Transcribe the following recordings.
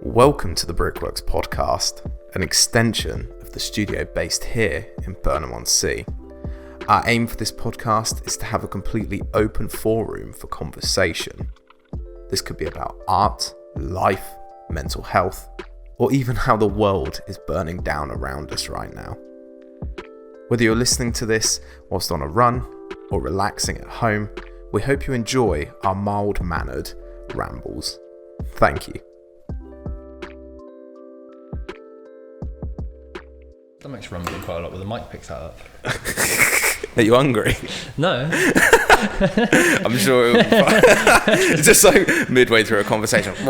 Welcome to the Brickworks Podcast, an extension of the studio based here in Burnham-on-sea. Our aim for this podcast is to have a completely open forum for conversation. This could be about art, life, mental health, or even how the world is burning down around us right now. Whether you're listening to this whilst on a run or relaxing at home, we hope you enjoy our mild-mannered rambles. Thank you. That makes rumbling quite a lot, but the mic picks that up. Are you hungry? No. I'm sure it'll be fine. It's just like midway through a conversation. It's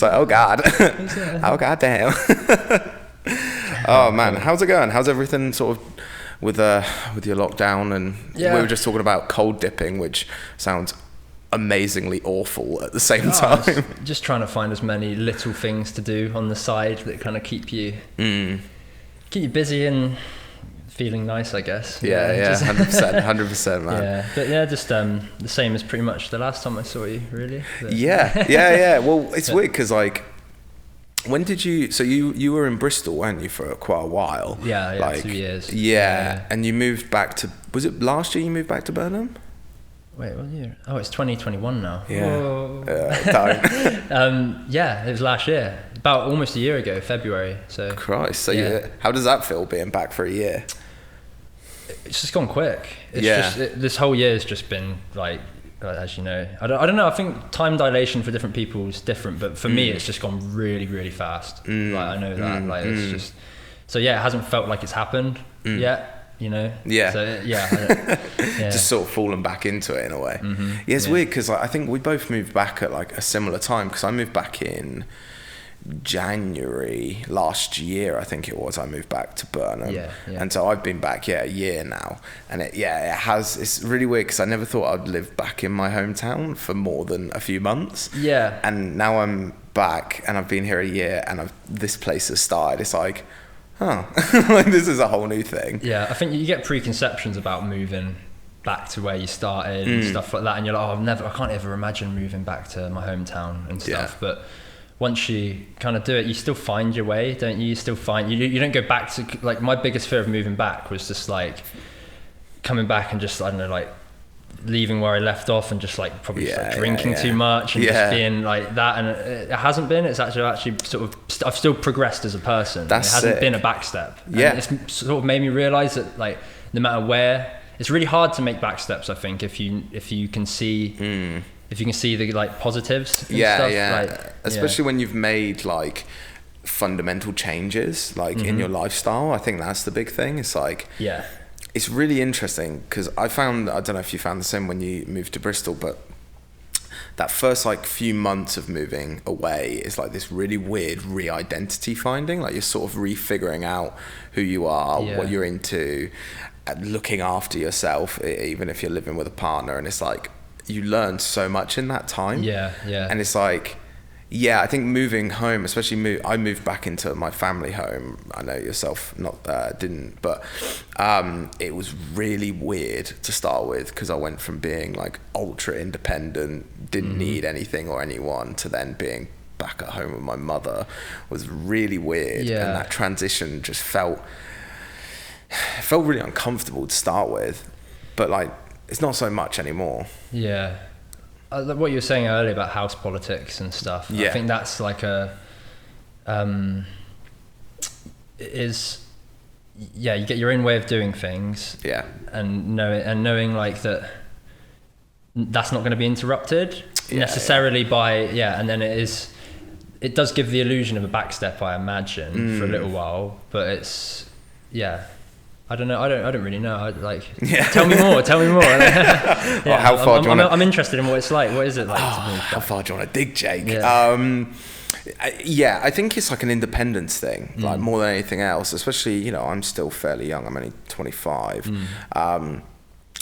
like, oh God. Oh God damn. Oh man, how's it going? How's everything sort of with your lockdown? And we were just talking about cold dipping, which sounds amazingly awful at the same time. Just trying to find as many little things to do on the side that kind of keep you busy and feeling nice, I guess. Yeah, 100%, man. Yeah, but yeah, just the same as pretty much the last time I saw you, really. But, yeah. Well, it's weird because like, when did you? So you were in Bristol, weren't you, for quite a while? Yeah, like 2 years. Yeah, and you moved back to. Was it last year you moved back to Burnham? Wait, what year? Oh, it's 2021 now. Yeah. Yeah, it was last year. About almost a year ago, February. So. Christ. So how does that feel being back for a year? It's just gone quick. This whole year has just been like, as you know, I don't know. I think time dilation for different people is different, but for me, it's just gone really, really fast. Like I know that. It's just. So yeah, it hasn't felt like it's happened yet. You know. Yeah. So Just sort of fallen back into it in a way. Mm-hmm. Yeah, it's weird because I think we both moved back at like a similar time, because I moved back in January last year, I think it was. I moved back to Burnham, and so I've been back a year now, and it's really weird because I never thought I'd live back in my hometown for more than a few months, and now I'm back and I've been here a year and this place has started. It's like, like this is a whole new thing. I think you get preconceptions about moving back to where you started and stuff like that, and you're like, I can't ever imagine moving back to my hometown and stuff, but once you kind of do it, you still find your way, don't you? You still find, you don't go back to, like, my biggest fear of moving back was just like coming back and just, I don't know, like leaving where I left off and just like probably just like drinking too much and just being like that. And it hasn't been, it's actually sort of, I've still progressed as a person. It hasn't been a backstep. And it's sort of made me realize that, like, no matter where, it's really hard to make backsteps, I think, if you can see if you can see the like positives and stuff. Like, especially when you've made like fundamental changes like in your lifestyle. I think that's the big thing. It's like it's really interesting because I don't know if you found the same when you moved to Bristol, but that first like few months of moving away is like this really weird re-identity finding. Like you're sort of refiguring out who you are, what you're into, looking after yourself, even if you're living with a partner. And it's like you learn so much in that time. And it's like, I think moving home, especially I moved back into my family home. I know yourself didn't, but it was really weird to start with because I went from being like ultra independent, didn't need anything or anyone, to then being back at home with my mother. Was really weird, and that transition just felt really uncomfortable to start with, but like it's not so much anymore. What you were saying earlier about house politics and stuff, I think that's like you get your own way of doing things, and knowing like that's not going to be interrupted necessarily by and then it does give the illusion of a backstep, I imagine, for a little while, but it's I don't know. I don't really know. Tell me more. Well, how far do you want I'm interested in what it's like. What is it like? How far do you want to dig, Jake? I think it's like an independence thing, like more than anything else. Especially, I'm still fairly young. I'm only 25.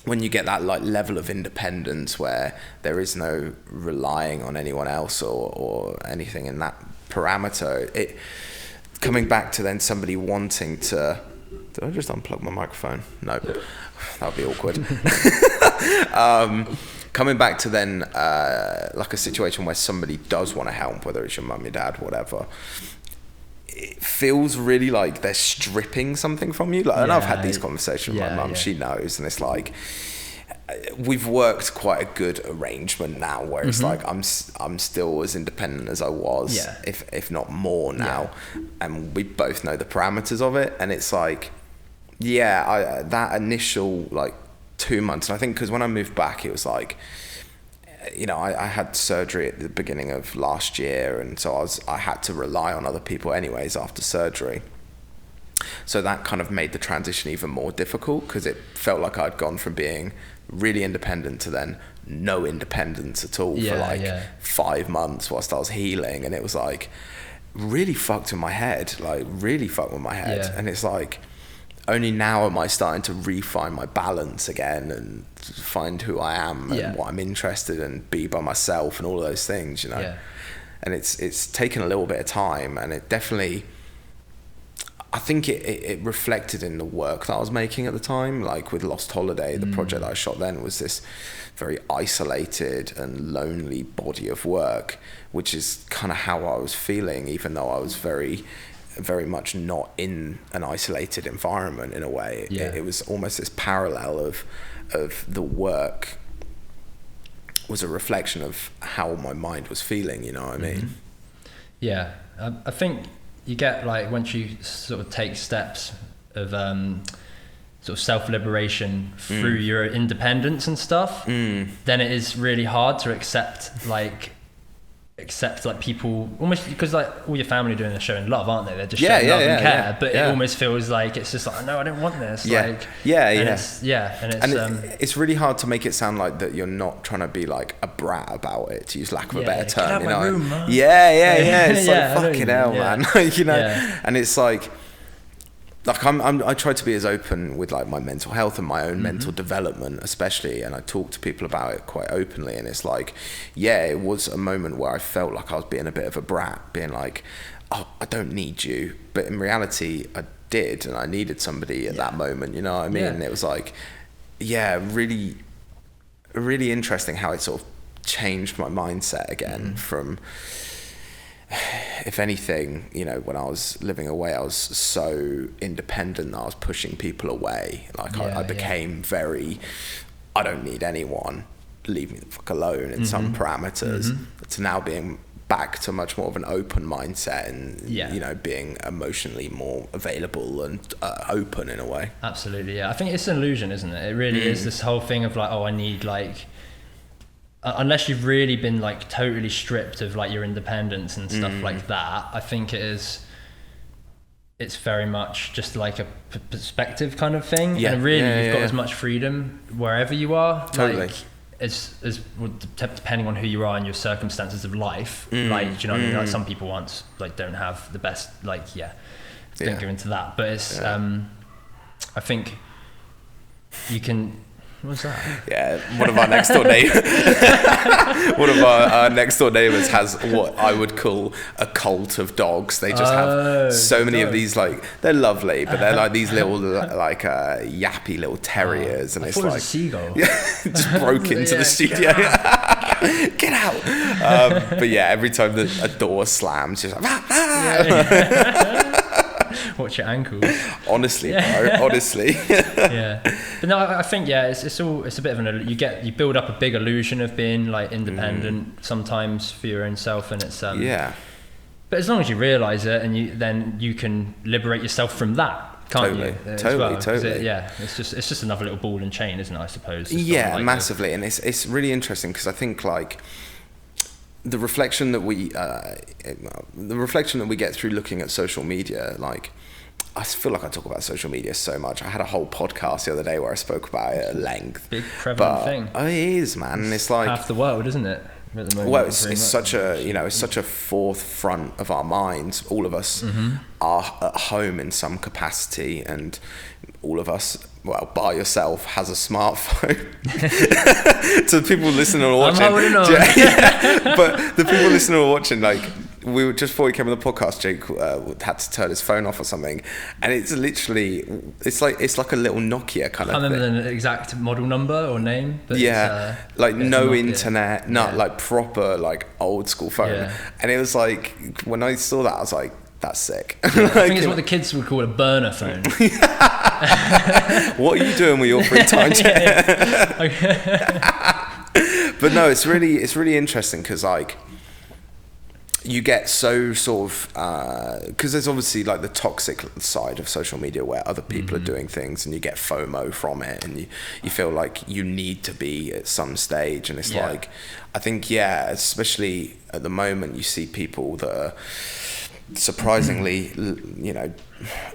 When you get that like level of independence where there is no relying on anyone else or anything in that parameter, coming back to then somebody wanting to. Did I just unplug my microphone? No, that would be awkward. coming back to then like a situation where somebody does want to help, whether it's your mum, your dad, whatever, it feels really like they're stripping something from you. Like, and I've had these conversations with my mum, she knows, and it's like, we've worked quite a good arrangement now where it's like I'm still as independent as I was, if not more now, and we both know the parameters of it. And it's like, that initial like 2 months, and I think because when I moved back, it was like, you know, I had surgery at the beginning of last year, and so I had to rely on other people anyways after surgery. So that kind of made the transition even more difficult, because it felt like I'd gone from being really independent to then no independence at all for like 5 months whilst I was healing. And it was like really fucked with my head, And it's like, only now am I starting to refine my balance again and find who I am and what I'm interested in, be by myself and all of those things, you know. And it's taken a little bit of time, and it definitely, I think it reflected in the work that I was making at the time. Like with Lost Holiday, the project that I shot then was this very isolated and lonely body of work, which is kind of how I was feeling, even though I was very much not in an isolated environment in a way. It was almost this parallel of the work was a reflection of how my mind was feeling, you know what I mean? Yeah, I think you get, like, once you sort of take steps of sort of self-liberation through your independence and stuff, then it is really hard to accept people, almost, because like all your family doing the show in love, aren't they? They're just showing love and care, but it almost feels like it's just like, no, I don't want this. It's really hard to make it sound like that you're not trying to be like a brat about it, to use lack of a better term, you know? Room, it's like, fucking hell, man. You know, and it's like I try to be as open with like my mental health and my own mental development especially, and I talk to people about it quite openly. And it's like, it was a moment where I felt like I was being a bit of a brat, being like, oh, I don't need you, but in reality I did, and I needed somebody at that moment, you know what I mean? And it was like, really really interesting how it sort of changed my mindset again from, if anything, you know, when I was living away, I was so independent that I was pushing people away. Like I became very, I don't need anyone, leave me the fuck alone in some parameters, to now being back to much more of an open mindset and, you know, being emotionally more available and open in a way. Absolutely, I think it's an illusion, isn't it? It really is this whole thing of like, oh, I need like, unless you've really been like totally stripped of like your independence and stuff like that, I think it's very much just like a perspective kind of thing. And really you've got as much freedom wherever you are. Totally. Like, depending on who you are and your circumstances of life, like, do you know what I mean? Like some people don't have the best, like, don't go into that, but it's I think you can. What's that? One of our next door neighbors. One of our next door neighbors has what I would call a cult of dogs. They just have so many of these, like, they're lovely, but they're like these little like yappy little terriers, and it's like, it was a seagull. Just broke into the studio. Get out! But every time a door slams, just like, watch your ankles. Honestly, bro. Honestly. But no, I think it's a bit of you build up a big illusion of being like independent sometimes for your own self, and it's but as long as you realize it, and then you can liberate yourself from that, can't you? Totally. It's just another little ball and chain, isn't it, I suppose? Massively. And it's really interesting, because I think like the reflection that we get through looking at social media, like, I feel like I talk about social media so much. I had a whole podcast the other day where I spoke about it at length. Big prevalent thing. Oh, it is, man. It's like half the world, isn't it? At the moment, well, it's such a, you know, it's such a forefront of our minds. All of us are at home in some capacity, and all of us, well, bar yourself, has a smartphone. To the people listening or watching, but the people listening or watching, like, we were just before we came on the podcast, Jake had to turn his phone off or something, and it's literally it's like a little Nokia kind of thing. I remember the exact model number or name, but yeah, like no internet, not like proper like old school phone, and it was like when I saw that I was like, that's sick. I think it's what the kids would call a burner phone. What are you doing with your free time? But no, it's really interesting because like you get so sort of because there's obviously like the toxic side of social media where other people are doing things and you get FOMO from it and you feel like you need to be at some stage, and it's like I think especially at the moment you see people that are surprisingly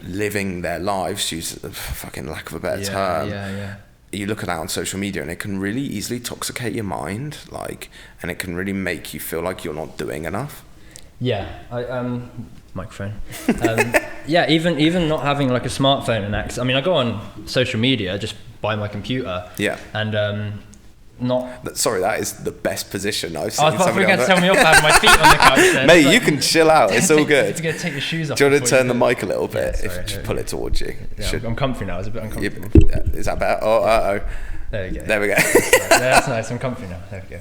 living their lives, use a fucking lack of a better term. You look at that on social media and it can really easily toxicate your mind, like, and it can really make you feel like you're not doing enough. Microphone. Even not having like a smartphone and access. I mean, I go on social media just by my computer. And Sorry, that is the best position I've seen. I thought you were going to tell me off having my feet on the couch then. Mate, you can chill out. It's all good. You're going to take your shoes off. Do you want to turn the mic a little bit? Yeah, sorry, just pull it towards you. Yeah, I'm comfy now. It's a bit uncomfortable. Is that better? Oh. There you go. There we go. That's nice. I'm comfy now. There we go.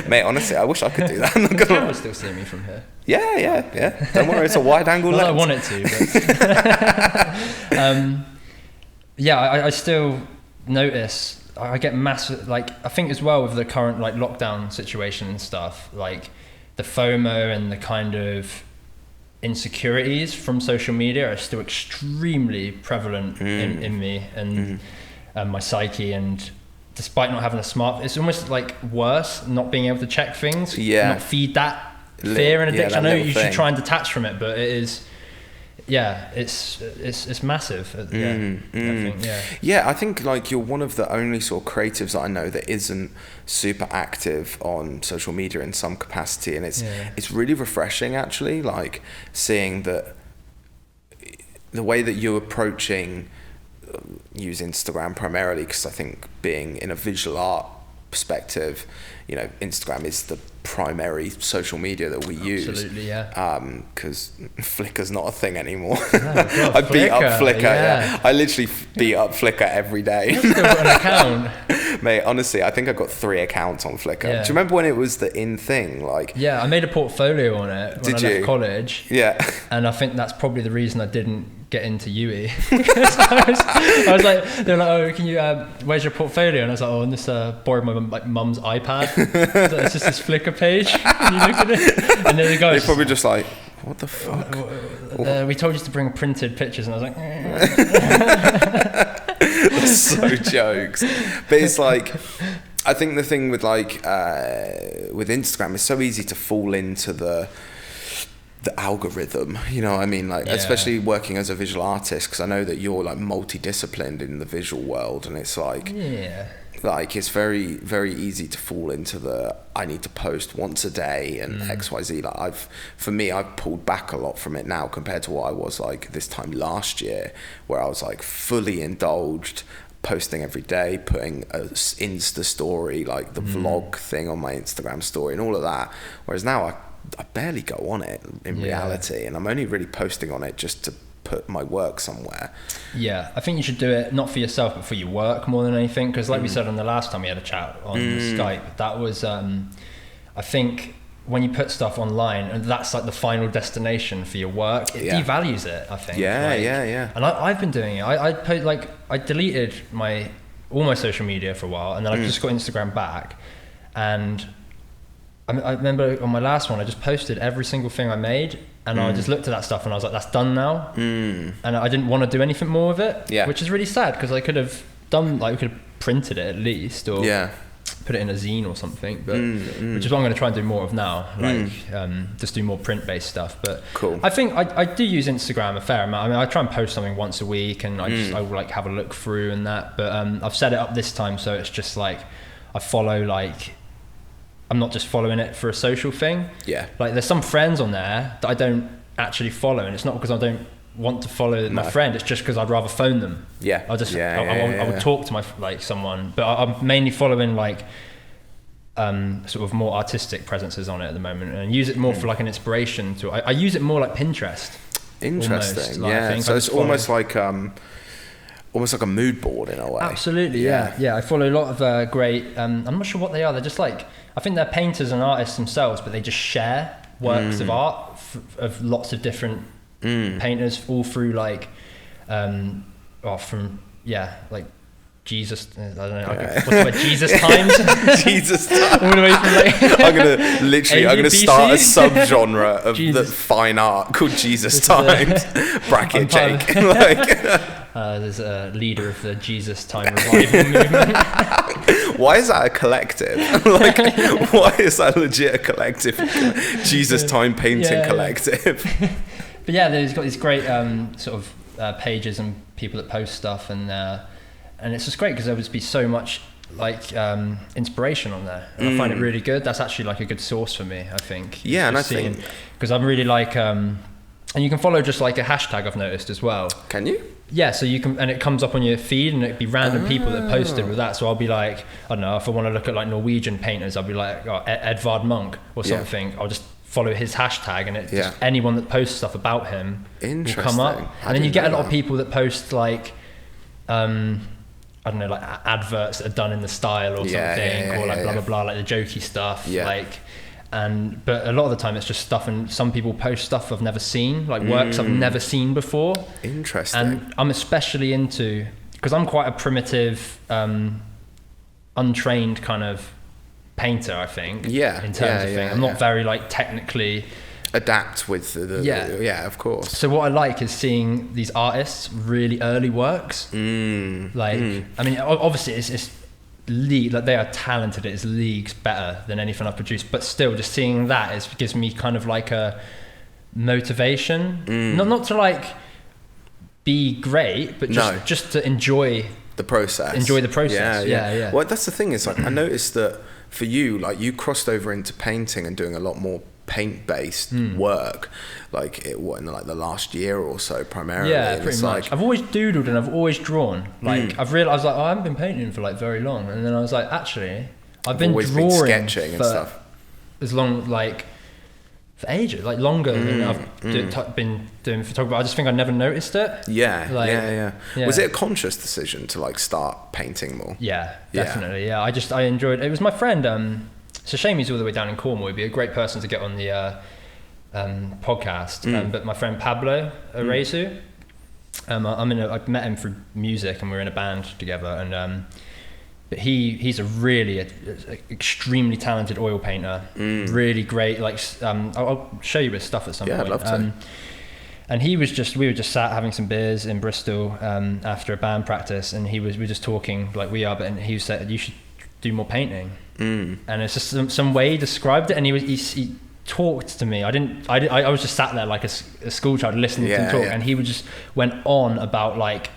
Mate, honestly, I wish I could do that. I'm not gonna. Can still see me from here? Yeah. Don't worry, it's a wide angle lens. I want it to. But I still notice. I get massive, like, I think as well with the current like lockdown situation and stuff, like the FOMO and the kind of insecurities from social media are still extremely prevalent in me and my psyche. And despite not having a smartphone, it's almost like worse not being able to check things, not feed that fear and addiction. I know you should try and detach from it, but it is. It's massive. I think like you're one of the only sort of creatives that I know that isn't super active on social media in some capacity, and it's really refreshing actually, like seeing that the way that you're approaching use Instagram primarily, because I think being in a visual art perspective, Instagram is the primary social media that we use. Absolutely, because Flickr's not a thing anymore. God, I beat up Flickr. I literally beat up Flickr every day. You've still got an account. Mate, honestly, I think I got 3 accounts on Flickr. Do you remember when it was the in thing? Like, I made a portfolio on it when I left college. And I think that's probably the reason I didn't get into UE. I was like, they were like, oh, can you where's your portfolio? And I was like, oh, and this borrowed my mum's iPad. So it's just this Flickr page. And you look at it, and there you go. They're probably just like, what the fuck? We told you to bring printed pictures, and I was like, that's so jokes. But it's like, I think the thing with like with Instagram, it's so easy to fall into the algorithm, I mean, like especially working as a visual artist, because I know that you're like multidisciplined in the visual world, and it's like like it's very, very easy to fall into the I need to post once a day and XYZ. Like I've pulled back a lot from it now compared to what I was like this time last year, where I was like fully indulged, posting every day, putting a Insta story, like the vlog thing on my Instagram story and all of that. Whereas now I barely go on it in reality, and I'm only really posting on it just to put my work somewhere. I think you should do it not for yourself but for your work more than anything, because like we said on the last time we had a chat on Skype, that was I think when you put stuff online and that's like the final destination for your work, it devalues it, I think. And I've been doing it. I deleted all my social media for a while, and then I just got Instagram back, and I remember on my last one I just posted every single thing I made, and I just looked at that stuff and I was like, that's done now. And I didn't want to do anything more with it, which is really sad, because I could have done, like, we could have printed it at least, or put it in a zine or something, but which is what I'm going to try and do more of now, like just do more print-based stuff. But I think I do use Instagram a fair amount. I mean, I try and post something once a week, and I will like have a look through and that, but I've set it up this time so it's just like I follow, like, I'm not just following it for a social thing. Like there's some friends on there that I don't actually follow, and it's not because I don't want to follow my friend, it's just because I'd rather phone them. I would talk to my someone, but I'm mainly following like sort of more artistic presences on it at the moment, and use it more for like an inspiration to. I use it more like Pinterest. Interesting. Almost, yeah. So it's almost like a mood board in a way. Absolutely. Yeah. I follow a lot of great. I'm not sure what they are. They're just like, I think they're painters and artists themselves, but they just share works of art of lots of different painters, all through like, like Jesus, I don't know, what's the word, Jesus times? Jesus times. All the way from like I'm gonna start a subgenre of the fine art called Jesus times. Bracket Jake. There's a leader of the Jesus time revival movement. Why is that a collective? Like, why is that legit a collective? Jesus time painting collective. But yeah, there's got these great sort of pages and people that post stuff, and it's just great because there would be so much like inspiration on there, and I find it really good. That's actually like a good source for me, I think. Yeah, and I think because I'm really like and you can follow just like a hashtag I've noticed as well. Can you? Yeah, so you can, and it comes up on your feed, and it'd be random people that posted with that. So I'll be like, I don't know, if I want to look at like Norwegian painters, I'll be like Edvard Munch or something. I'll just follow his hashtag, and it just anyone that posts stuff about him will come up. And then you get a lot of people that post like I don't know, like adverts that are done in the style or something, or like blah blah blah, like the jokey stuff, like. But a lot of the time it's just stuff, and some people post stuff I've never seen, like works I've never seen before. Interesting. And I'm especially into, because I'm quite a primitive, untrained kind of painter, I think. Yeah. In terms of thing, I'm not very like technically adapt with the of course. So what I like is seeing these artists' really early works. I mean, obviously it's like they are talented, it's leagues better than anything I've produced, but still just seeing that gives me kind of like a motivation, not to like be great, but just to enjoy the process. Yeah. Well, that's the thing, is like I noticed that for you, like you crossed over into painting and doing a lot more paint-based work, like in like the last year or so primarily. Yeah, pretty much. Like, I've always doodled and I've always drawn. Like I've realised, like, I haven't been painting for like very long, and then I was like, actually, I've been drawing, sketching and stuff as long, like for ages, like longer than I've been doing photography. I just think I never noticed it. Yeah. Was it a conscious decision to like start painting more? Yeah, definitely. Yeah, I enjoyed it. Was my friend. It's a shame he's all the way down in Cornwall. He'd be a great person to get on the podcast. But my friend Pablo Arezu, I met him through music, and we're in a band together. And but he's a really extremely talented oil painter. Really great. Like I'll show you his stuff at some point. I'd love to. And we were just sat having some beers in Bristol after a band practice, and we were just talking like we are. But he said, you should do more painting. And it's just some way he described it, and he talked to me. I was just sat there like a school child listening to him talk, and he would just went on about like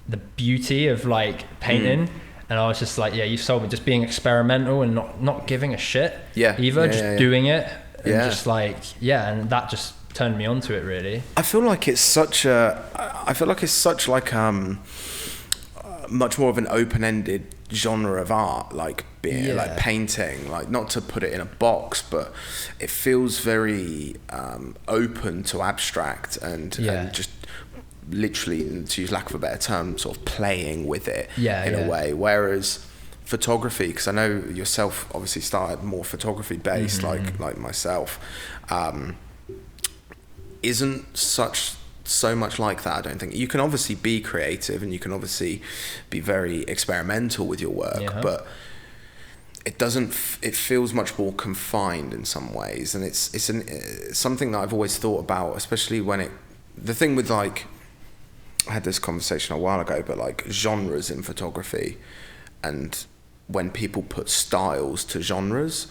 the beauty of like painting, and I was just like, you sold me, just being experimental and not giving a shit either, doing it, and just like and that just turned me onto it really. I feel like it's such like much more of an open-ended genre of art, like being like painting, like not to put it in a box, but it feels very open to abstract and just literally, to use lack of a better term, sort of playing with it in a way. Whereas photography, because I know yourself obviously started more photography based, like myself, isn't so much like that. I don't think. You can obviously be creative and you can obviously be very experimental with your work, but it feels much more confined in some ways, and it's something that I've always thought about, especially when the thing with like, I had this conversation a while ago, but like genres in photography, and when people put styles to genres,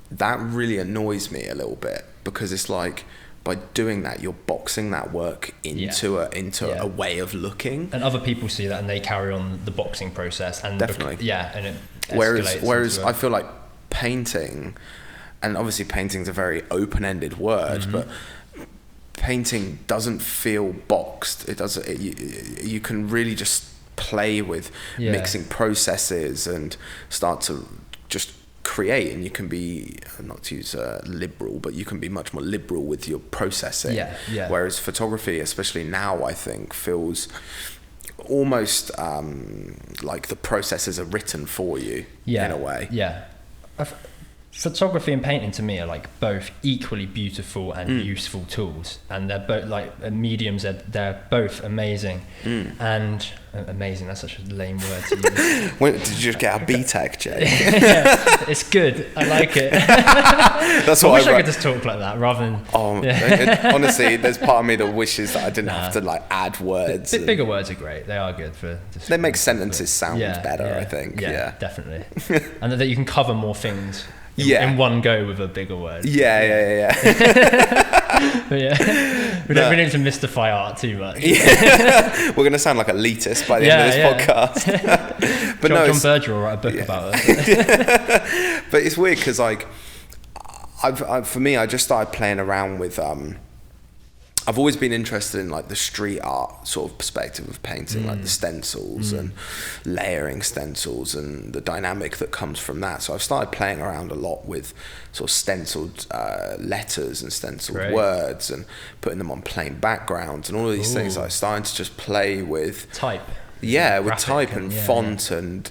that really annoys me a little bit, because it's like, by doing that, you're boxing that work into a way of looking, and other people see that and they carry on the boxing process, and definitely and it whereas I feel like painting, and obviously painting's a very open-ended word, but painting doesn't feel boxed. It doesn't. You can really just play with mixing processes and start to just create, and you can be, not to use liberal, but you can be much more liberal with your processing. Yeah. Whereas photography, especially now, I think feels almost like the processes are written for you in a way. Yeah. Photography and painting to me are like both equally beautiful and useful tools, and they're both like mediums. They're both amazing, and amazing. That's such a lame word to use. Did you just get a BTEC, Jake? Yeah, it's good. I like it. That's what I wish I could just talk like that rather than. Honestly, there's part of me that wishes that I didn't have to like add words. Bigger words are great. They are good for. They make sentences sound better. I think. Yeah, definitely, and that you can cover more things. In one go with a bigger word. Yeah. But we don't need to mystify art too much. We're going to sound like elitist by the end of this podcast. But John Berger will write a book about it. But it's weird because like, for me, I just started playing around with. I've always been interested in like the street art sort of perspective of painting, like the stencils and layering stencils and the dynamic that comes from that. So I've started playing around a lot with sort of stenciled letters and stenciled words and putting them on plain backgrounds and all of these things. I started to just play with type. Yeah, with type and font and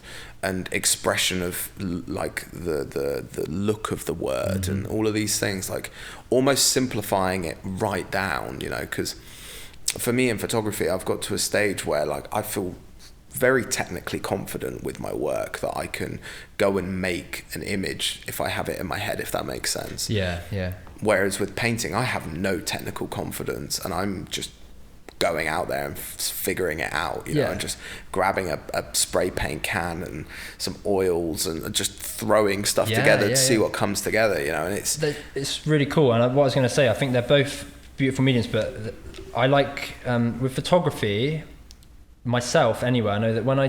expression of like the look of the word and all of these things, like almost simplifying it right down, you know, because for me in photography, I've got to a stage where like I feel very technically confident with my work that I can go and make an image if I have it in my head, if that makes sense. Yeah. Whereas with painting, I have no technical confidence and I'm just going out there and figuring it out, you know, and just grabbing a spray paint can and some oils and just throwing stuff together to see what comes together, you know. And it's really cool. And what I was going to say, I think they're both beautiful mediums, but I like with photography myself anyway, I know that when I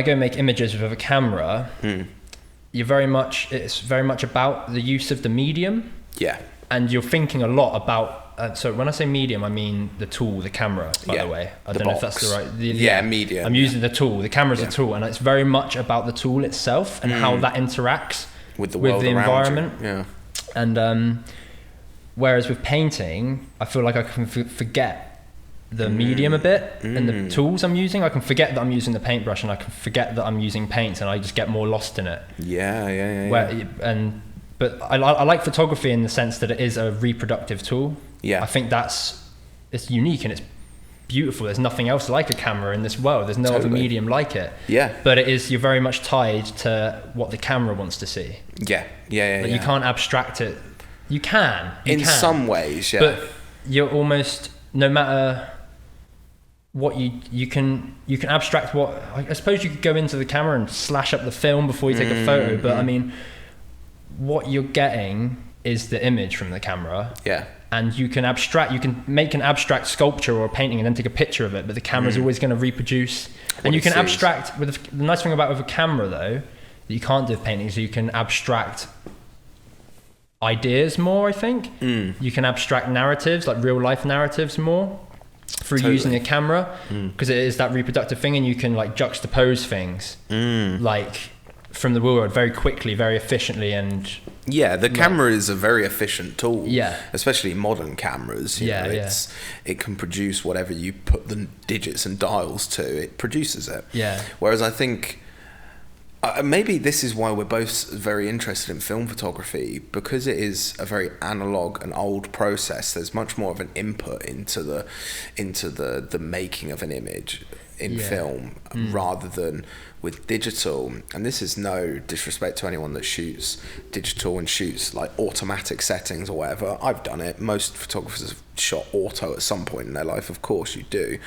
go make images with a camera, it's very much about the use of the medium, and you're thinking a lot about so when I say medium, I mean the tool, the camera, by the way. I don't know if that's the right... medium. I'm using the tool. The camera's a tool, and it's very much about the tool itself and how that interacts with the world environment. Yeah. And whereas with painting, I feel like I can forget the medium a bit and the tools I'm using. I can forget that I'm using the paintbrush and I can forget that I'm using paints and I just get more lost in it. But I like photography in the sense that it is a reproductive tool. I think it's unique and it's beautiful. There's nothing else like a camera in this world. There's no other medium like it. But you're very much tied to what the camera wants to see. You can't abstract it. You can. In some ways, But you're almost, no matter what you can abstract what, I suppose you could go into the camera and slash up the film before you take a photo, but I mean, what you're getting is the image from the camera. And you can make an abstract sculpture or a painting and then take a picture of it, but the camera's always going to reproduce. And you can abstract the nice thing about with a camera though, that you can't do with paintings, you can abstract ideas more, I think. You can abstract narratives, like real life narratives more through using a camera, because it is that reproductive thing, and you can like juxtapose things like from the real world very quickly, very efficiently, and the camera is a very efficient tool, especially modern cameras, you know, it can produce whatever you put the digits and dials to, it produces it. Whereas I think maybe this is why we're both very interested in film photography, because it is a very analog and old process. There's much more of an input into the making of an image in film rather than with digital. And this is no disrespect to anyone that shoots digital and shoots like automatic settings or whatever. I've done it. Most photographers have shot auto at some point in their life. Of course you do.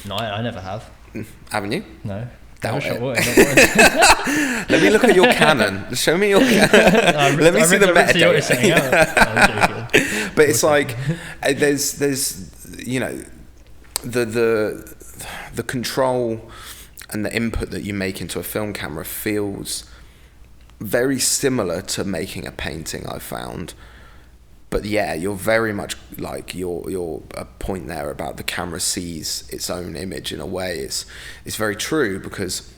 No, I never have. Haven't you? No. Doubt it. Let me look at your Canon. Show me your Canon. Let me see the metadata. But it's like there's you know the control and the input that you make into a film camera feels very similar to making a painting, I've found. But you're very much like your a point there about the camera sees its own image in a way. It's very true, because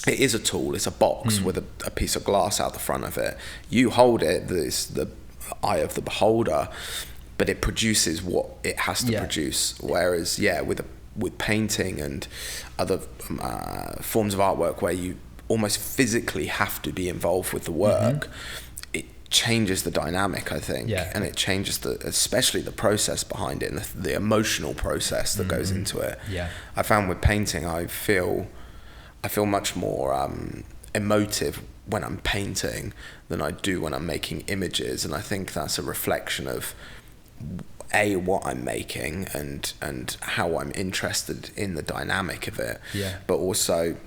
it is a tool. It's a box with a piece of glass out the front of it. You hold it, it's the eye of the beholder, but it produces what it has to produce. Whereas, with painting and other forms of artwork where you almost physically have to be involved with the work, it changes the dynamic, I think, and it changes especially the process behind it and the emotional process that goes into it. I found with painting, I feel much more emotive when I'm painting than I do when I'm making images, and I think that's a reflection of what I'm making and how I'm interested in the dynamic of it, but also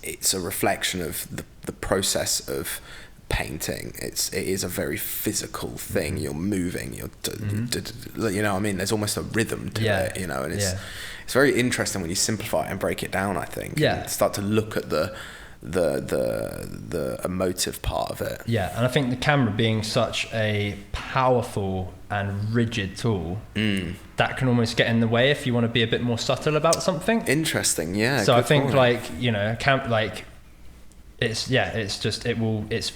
it's a reflection of the process of painting. It is a very physical thing. You're moving, you know what I mean, there's almost a rhythm to it, you know, and it's very interesting when you simplify it and break it down, I think, and start to look at the emotive part of it. And I think the camera being such a powerful and rigid tool, that can almost get in the way if you want to be a bit more subtle about something. Interesting. So I think it's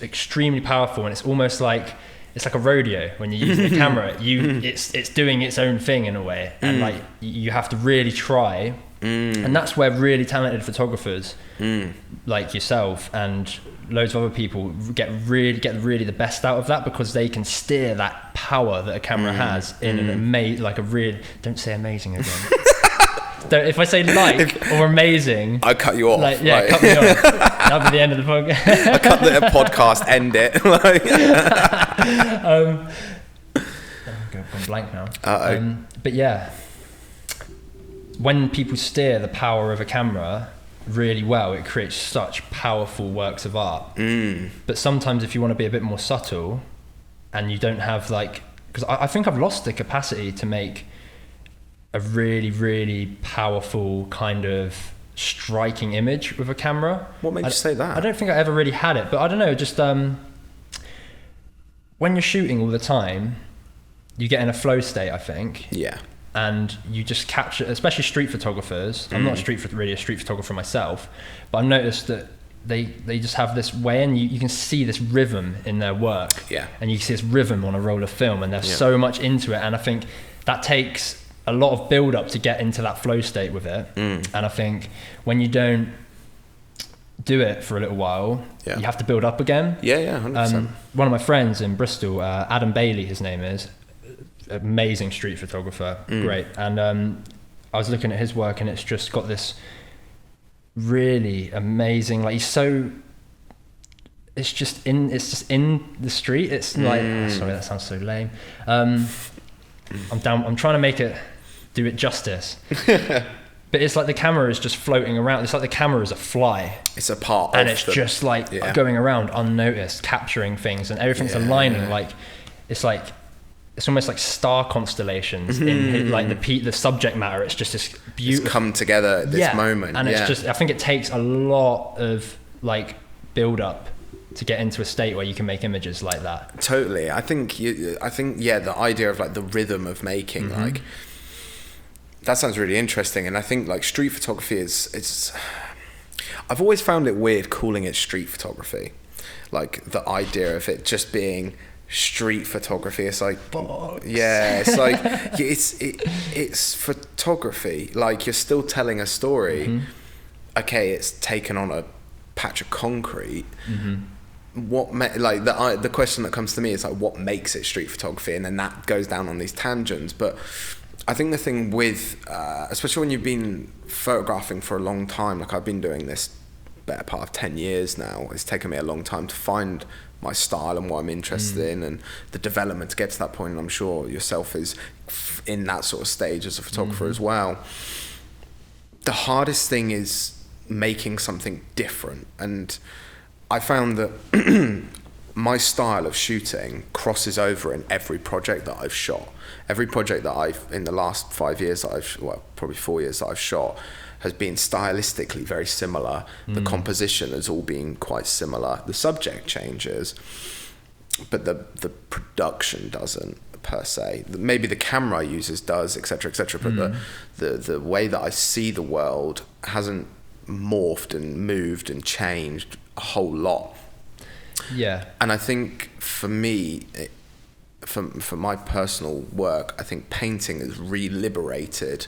extremely powerful, and it's almost like it's like a rodeo when you use the camera. It's doing its own thing in a way, and like you have to really try. And that's where really talented photographers like yourself and loads of other people get really the best out of that, because they can steer that power that a camera has in an don't say amazing again. If I say or amazing, I cut you off. Cut me off. That'll be the end of the podcast. I cut the podcast, end it. I'm blank now. But when people steer the power of a camera really well, it creates such powerful works of art. But sometimes if you want to be a bit more subtle and you don't have because I think I've lost the capacity to make a really, really powerful kind of striking image with a camera. What made you say that? I don't think I ever really had it, but I don't know, just when you're shooting all the time, you get in a flow state, I think. And you just capture, especially street photographers. I'm not really a street photographer myself, but I've noticed that they just have this way, and you can see this rhythm in their work. And you can see this rhythm on a roll of film, and they're so much into it. And I think that takes a lot of build up to get into that flow state with it. And I think when you don't do it for a little while, you have to build up again. 100%. One of my friends in Bristol, Adam Bailey, his name is, amazing street photographer, great. And I was looking at his work, and it's just got this really amazing, it's just in the street. It's sorry, that sounds so lame. I'm trying to make it do it justice. But it's like the camera is just floating around. It's like the camera is a fly. It's a part and it's just going around unnoticed, capturing things, and everything's aligning. It's almost like star constellations in the subject matter. It's just this beautiful. It's come together at this moment. And it's just, I think it takes a lot of build up to get into a state where you can make images like that. Totally. I think the idea of the rhythm of making, that sounds really interesting. And I think street photography it's I've always found it weird calling it street photography. The idea of it just being street photography, it's it's photography. You're still telling a story. Okay, it's taken on a patch of concrete. The question that comes to me is what makes it street photography, and then that goes down on these tangents. But I think the thing with especially when you've been photographing for a long time, I've been doing this better part of 10 years now. It's taken me a long time to find my style and what I'm interested in, and the development to get to that point. And I'm sure yourself is in that sort of stage as a photographer as well. The hardest thing is making something different, and I found that my style of shooting crosses over in every project that I've shot. Every project that in the last 5 years probably 4 years that I've shot has been stylistically very similar. The composition has all been quite similar. The subject changes, but the production doesn't per se. Maybe the camera I use does, etc., etc. But the way that I see the world hasn't morphed and moved and changed a whole lot. Yeah. And I think for me, for my personal work, I think painting has re-liberated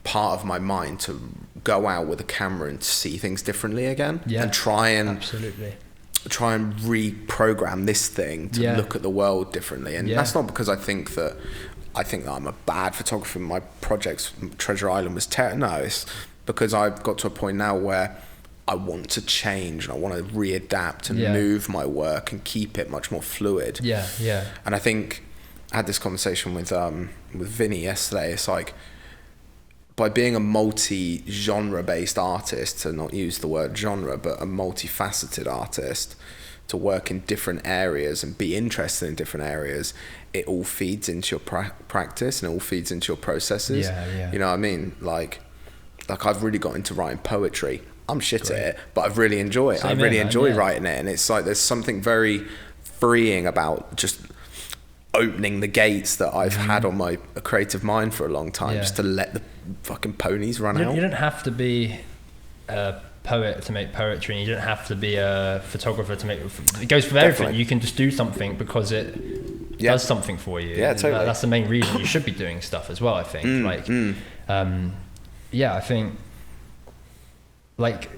part of my mind to go out with a camera and see things differently again. Yeah. And try and reprogram this thing to look at the world differently. And that's not because I think that I'm a bad photographer. My projects, Treasure Island, was no, it's because I've got to a point now where I want to change and I want to readapt and move my work and keep it much more fluid. Yeah, yeah. And I think I had this conversation with Vinny yesterday. It's like, by being a multi-genre based artist, to not use the word genre, but a multifaceted artist, to work in different areas and be interested in different areas, it all feeds into your practice and it all feeds into your processes. Yeah. You know what I mean? Like I've really got into writing poetry. I'm shit at it, but I really enjoy it. I really enjoy writing it. And it's like, there's something very freeing about just opening the gates that I've had on my creative mind for a long time, just to let the fucking ponies run out. You don't have to be a poet to make poetry, and you don't have to be a photographer to make it. Goes for everything. You can just do something because it does something for you. Yeah, totally. That's the main reason you should be doing stuff as well, I think. I think, like,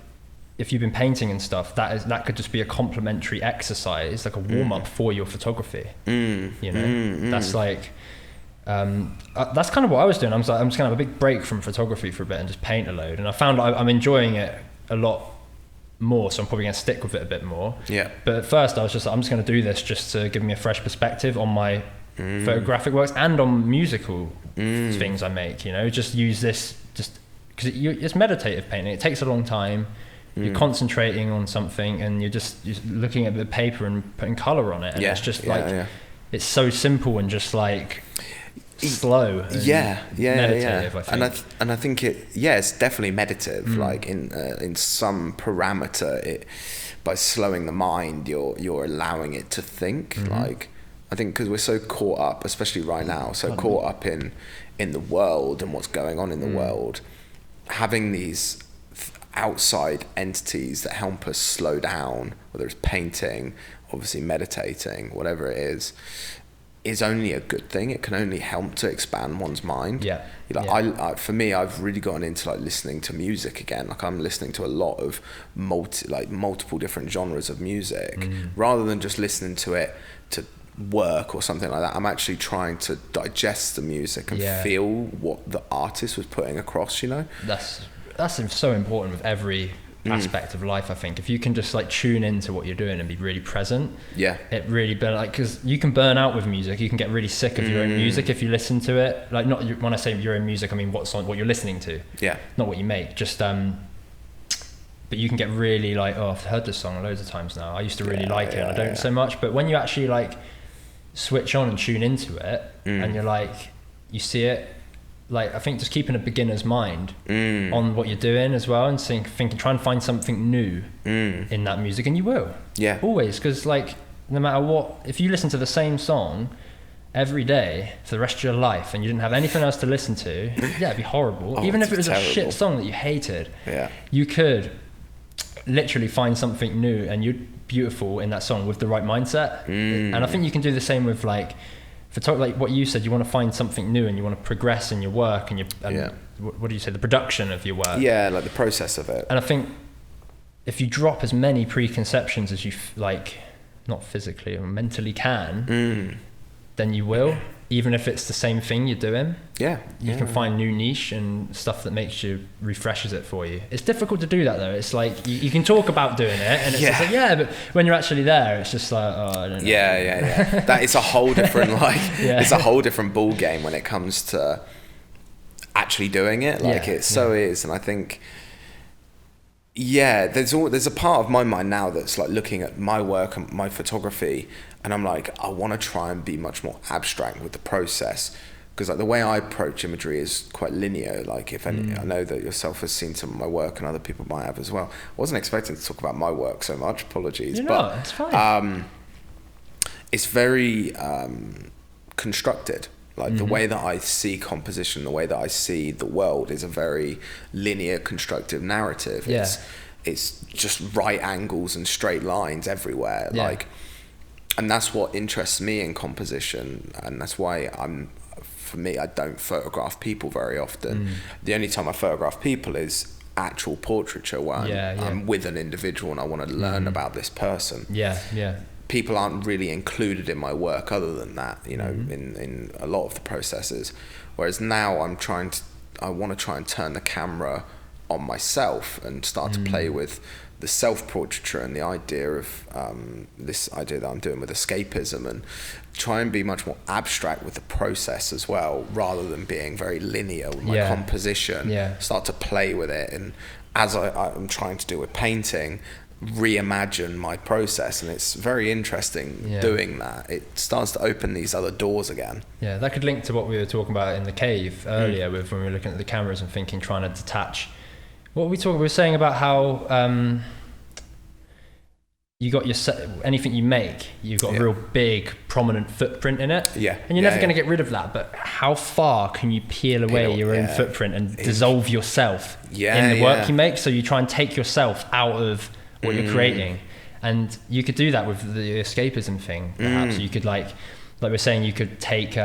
if you've been painting and stuff, that could just be a complementary exercise, like a warm-up for your photography. That's like that's kind of what I was doing. I'm just gonna have a big break from photography for a bit and just paint a load, and I found I'm enjoying it a lot more, so I'm probably gonna stick with it a bit more. But at first I'm just gonna do this just to give me a fresh perspective on my photographic works and on musical things I make, just use this just because it's meditative painting. It takes a long time. You're concentrating on something and you're just looking at the paper and putting color on it, and it's just it's so simple and just like slow and meditative, I think. And I think it's definitely meditative, like in some parameter. By slowing the mind, you're allowing it to think. Like, I think because we're so caught up, especially right now, caught up in the world and what's going on in the world, having these outside entities that help us slow down, whether it's painting, obviously meditating, whatever it is only a good thing. It can only help to expand one's mind. I for me, I've really gotten into like listening to music again. Like, I'm listening to a lot of multiple different genres of music, rather than just listening to it to work or something like that. I'm actually trying to digest the music and feel what the artist was putting across, That's so important with every aspect of life, I think. If you can just like tune into what you're doing and be really present, it really because you can burn out with music. You can get really sick of your own music if you listen to it. Like, not when I say your own music, I mean what you're listening to, not what you make. Just but you can get really like, I've heard this song loads of times now. I used to really like it, and I don't so much. But when you actually like switch on and tune into it, and you're like, you see it. Like, I think just keeping a beginner's mind on what you're doing as well, and try and find something new in that music, and you will. Always, because like, no matter what, if you listen to the same song every day for the rest of your life and you didn't have anything else to listen to, it'd be horrible. Even if it was terrible. A shit song that you hated, you could literally find something new and you're beautiful in that song with the right mindset. And I think you can do the same with like like what you said. You want to find something new and you want to progress in your work and what do you say, the production of your work, like the process of it. And I think if you drop as many preconceptions as you like, not physically or mentally can, then you will, even if it's the same thing you're doing. You can find new niche and stuff that refreshes it for you. It's difficult to do that though. It's like you can talk about doing it and it's just like, but when you're actually there, it's just like, I don't know. That is a whole different it's a whole different ball game when it comes to actually doing it. Like it so is. And I think there's a part of my mind now that's like looking at my work and my photography, and I'm like, I want to try and be much more abstract with the process, because like the way I approach imagery is quite linear. Like, if any, I know that yourself has seen some of my work and other people might have as well. I wasn't expecting to talk about my work so much, apologies. But it's fine. It's very constructed. Like the way that I see composition, the way that I see the world is a very linear, constructive narrative. It's just right angles and straight lines everywhere. Like, and that's what interests me in composition, and that's why for me, I don't photograph people very often. The only time I photograph people is actual portraiture, where I'm with an individual and I want to learn about this person. People aren't really included in my work other than that, you know, in a lot of the processes. Whereas now I want to try and turn the camera on myself and start to play with the self-portraiture and the idea of this idea that I'm doing with escapism, and try and be much more abstract with the process as well, rather than being very linear with my composition. Start to play with it, and as I'm trying to do with painting, reimagine my process, and it's very interesting doing that. It starts to open these other doors again. That could link to what we were talking about in the cave earlier, with when we were looking at the cameras and trying to detach. What were we talking? We were saying about how you got anything you make, you've got a real big, prominent footprint in it. And you're never going to get rid of that. But how far can you peel away your own footprint and dissolve yourself in the work you make? So you try and take yourself out of what you're creating, and you could do that with the escapism thing. Perhaps you could like we're saying, you could take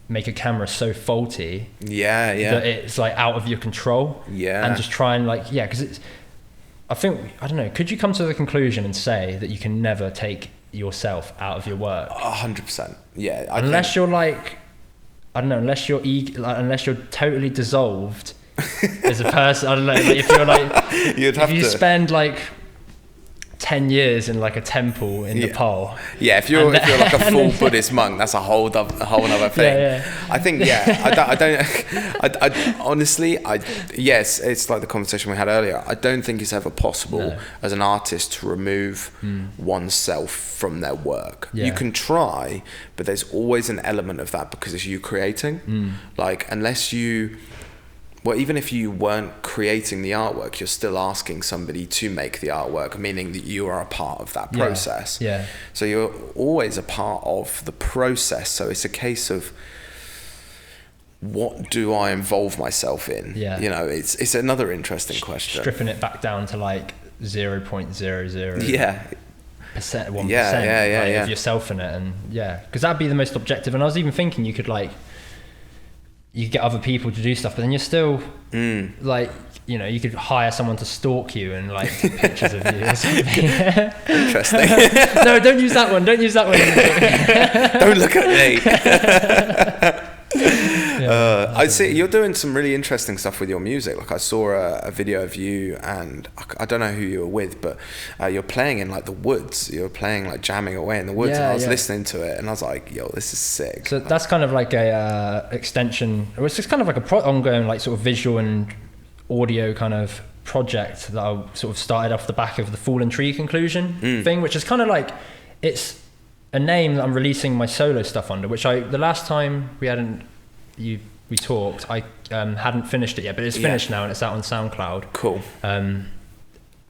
make a camera so faulty that it's like out of your control, and just try and because it's, I don't know, could you come to the conclusion and say that you can never take yourself out of your work? 100%. Unless you're like, I don't know, unless you're totally dissolved as a person. I don't know, if you're like, if you spend like 10 years in like a temple in Nepal. If you're like a full Buddhist monk, that's a whole other thing. I think I honestly, yes, it's like the conversation we had earlier. I don't think it's ever possible as an artist to remove oneself from their work. You can try, but there's always an element of that because it's you creating. Like, unless you, well, even if you weren't creating the artwork, you're still asking somebody to make the artwork, meaning that you are a part of that process. So you're always a part of the process. So it's a case of, what do I involve myself in? You know, it's another interesting question. Stripping it back down to like 0.00 percent, 1% of yourself in it, and because that'd be the most objective. And I was even thinking you could you get other people to do stuff, but then you're still like, you know, you could hire someone to stalk you and like take pictures of you or something. Interesting. No, don't use that one. Don't Don't look at me. I see you're doing some really interesting stuff with your music. Like, I saw a video of you, and I don't know who you were with, but you're playing in like the woods. You're playing like jamming away in the woods, and I was listening to it, and I was like, "Yo, this is sick." So that's kind of like a extension, or it's just kind of like a ongoing like sort of visual and audio kind of project that I sort of started off the back of the Fallen Tree Conclusion thing, which is kind of like, it's a name that I'm releasing my solo stuff under, which the last time we talked, I hadn't finished it yet, but it's finished now and it's out on SoundCloud. Cool.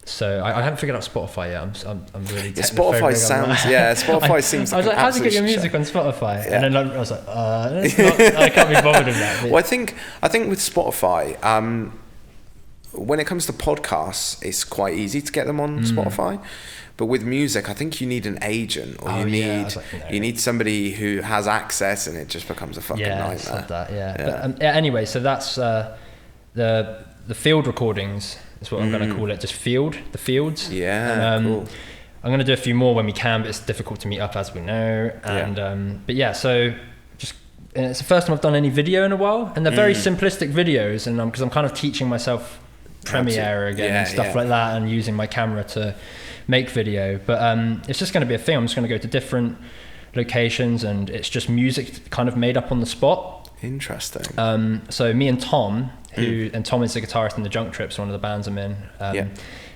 So I haven't figured out Spotify yet. I'm really Spotify sounds Spotify seems like, I was like, how do you get your music on Spotify? And then I was like, I can't be bothered with that. Well, I think with Spotify, when it comes to podcasts, it's quite easy to get them on Spotify. But with music, I think you need an agent, or you need somebody who has access, and it just becomes a fucking nightmare. It's like that, But, anyway, so that's the field recordings is what I'm going to call it. Just the fields. Cool. I'm going to do a few more when we can, but it's difficult to meet up, as we know. And so just, and it's the first time I've done any video in a while, and they're very simplistic videos, and because I'm kind of teaching myself Premiere again and stuff like that, and using my camera to make video. But it's just going to be a thing. I'm just going to go to different locations, and it's just music kind of made up on the spot. Interesting. So me and Tom, and Tom is the guitarist in the Junk Trips, one of the bands I'm in.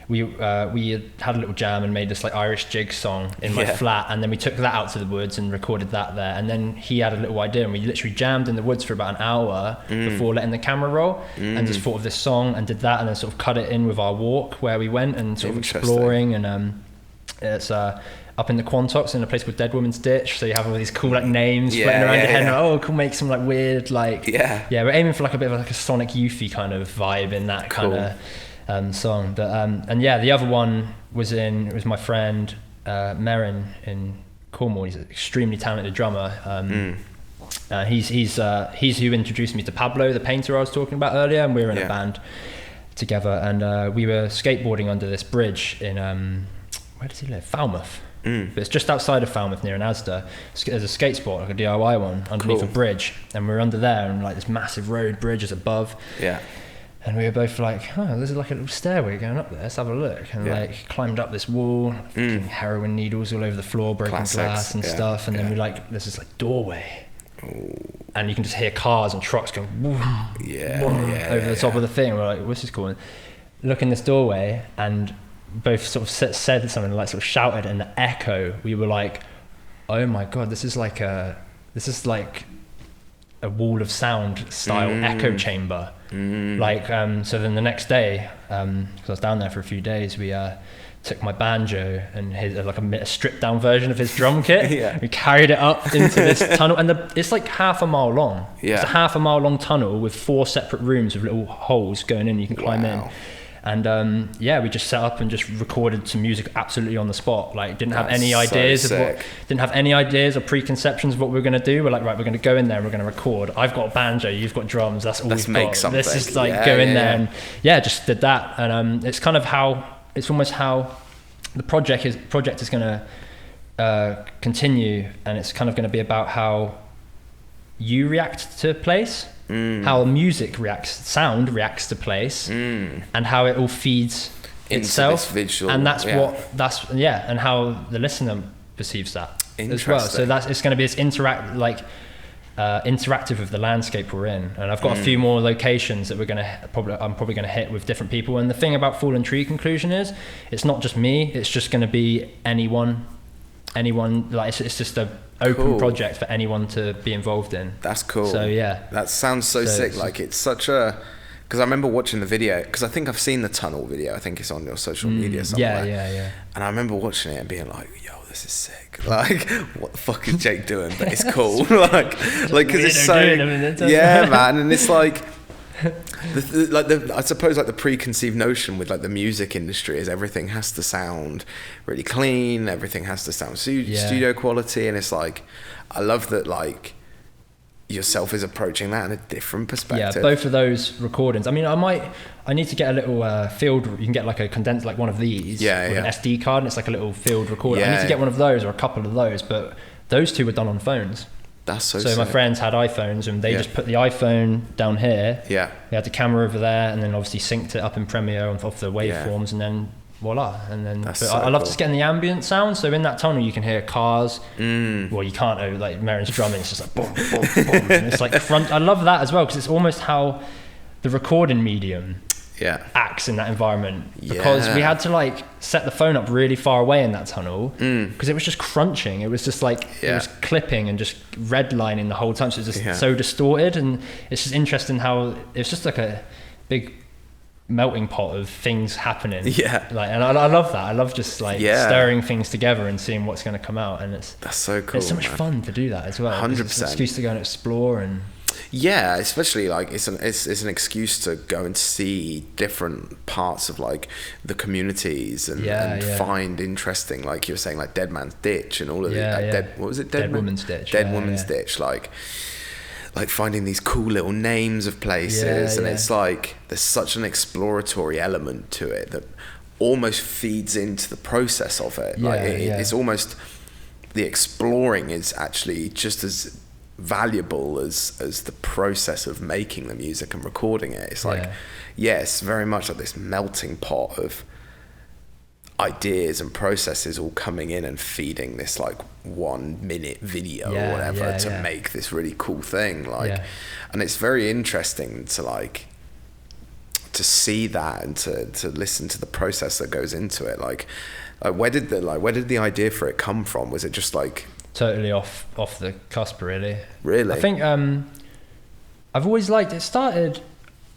We had a little jam and made this like Irish jig song in my flat, and then we took that out to the woods and recorded that there. And then he had a little idea, and we literally jammed in the woods for about an hour before letting the camera roll, and just thought of this song and did that, and then sort of cut it in with our walk where we went and sort of exploring. And it's up in the Quantocks in a place called Dead Woman's Ditch. So you have all these cool like names floating around your head. And, oh, cool, make some like weird like we're aiming for like a bit of like a Sonic Youthy kind of vibe in that kind of song. But and the other one was my friend Merrin in Cornwall. He's an extremely talented drummer. He's who introduced me to Pablo, the painter I was talking about earlier, and we were in a band together, and we were skateboarding under this bridge in where does he live? Falmouth. But it's just outside of Falmouth near an Asda. There's a skate spot, like a DIY one, underneath a bridge, and we were under there, and like this massive road bridge is above. And we were both like, oh, there's like a little stairway going up there, let's have a look. And like climbed up this wall, heroin needles all over the floor, broken glass and stuff. And then we like, there's this like doorway. And you can just hear cars and trucks going over the top of the thing. We're like, what's this called? Look in this doorway, and both sort of said something, like sort of shouted, and the echo, we were like, oh my God, this is like a wall of sound style echo chamber. Like, so then the next day, because I was down there for a few days, we took my banjo and his like a stripped down version of his drum kit. We carried it up into this tunnel, and it's like half a mile long. It's a half a mile long tunnel with 4 separate rooms with little holes going in, you can climb in. And we just set up and just recorded some music absolutely on the spot. Like, didn't have any ideas or preconceptions of what we were going to do. We're like, right, we're going to go in there and we're going to record. I've got a banjo, you've got drums, that's all we've got. Something. Let's just like go in there and just did that. And it's kind of it's almost how the project is going to continue, and it's kind of going to be about how you react to a place. How sound reacts to place, and how it all feeds itself into this visual, and and how the listener perceives that as well. So it's going to be this interactive with the landscape we're in. And I've got a few more locations that I'm probably going to hit with different people. And the thing about Fallen Tree Conclusion is, it's not just me. It's just going to be anyone. Like it's just a open project for anyone to be involved in. That's cool. So that sounds so sick. Like, it's such a, because I remember watching the video, because I think I've seen the tunnel video. I think it's on your social media somewhere. Yeah. And I remember watching it and being like, yo, this is sick. Like, what the fuck is Jake doing? But it's cool. like because it's so man. And it's like, I suppose like the preconceived notion with like the music industry is everything has to sound really clean, everything has to sound studio quality, and it's like, I love that like yourself is approaching that in a different perspective. Yeah, both of those recordings. I mean, I need to get a little field. You can get like a condensed, like one of these with an SD card, and it's like a little field recorder. I need to get one of those or a couple of those, but those two were done on phones. That's so my friends had iPhones, and they just put the iPhone down here. They had the camera over there, and then obviously synced it up in Premiere off the waveforms, and then voila. And then I love just getting the ambient sound. So in that tunnel, you can hear cars. Well, you can't, like Merrin's drumming. It's just like boom, boom, boom. And it's like front. I love that as well, because it's almost how the recording medium acts in that environment, because we had to like set the phone up really far away in that tunnel, because it was just crunching. It was just like it was clipping and just redlining the whole time, so it was just so distorted. And it's just interesting how it's just like a big melting pot of things happening. Like, and I love that. I love just like stirring things together and seeing what's going to come out. And that's so cool. It's so much fun to do that as well. 100%. It's an excuse to go and explore. And especially like it's an excuse to go and see different parts of like the communities and find interesting, like you were saying, like Dead Man's Ditch and all of it. What was it? Dead Woman's Ditch. Dead Woman's Ditch. Like finding these cool little names of places, and it's like there's such an exploratory element to it that almost feeds into the process of it. It's almost, the exploring is actually just as valuable as the process of making the music and recording it. It's like it's very much like this melting pot of ideas and processes all coming in and feeding this like 1 minute video or whatever to make this really cool thing. And it's very interesting to like to see that and to listen to the process that goes into it. Like where did the idea for it come from? Was it just like totally off the cusp, really? I think I've always liked it. Started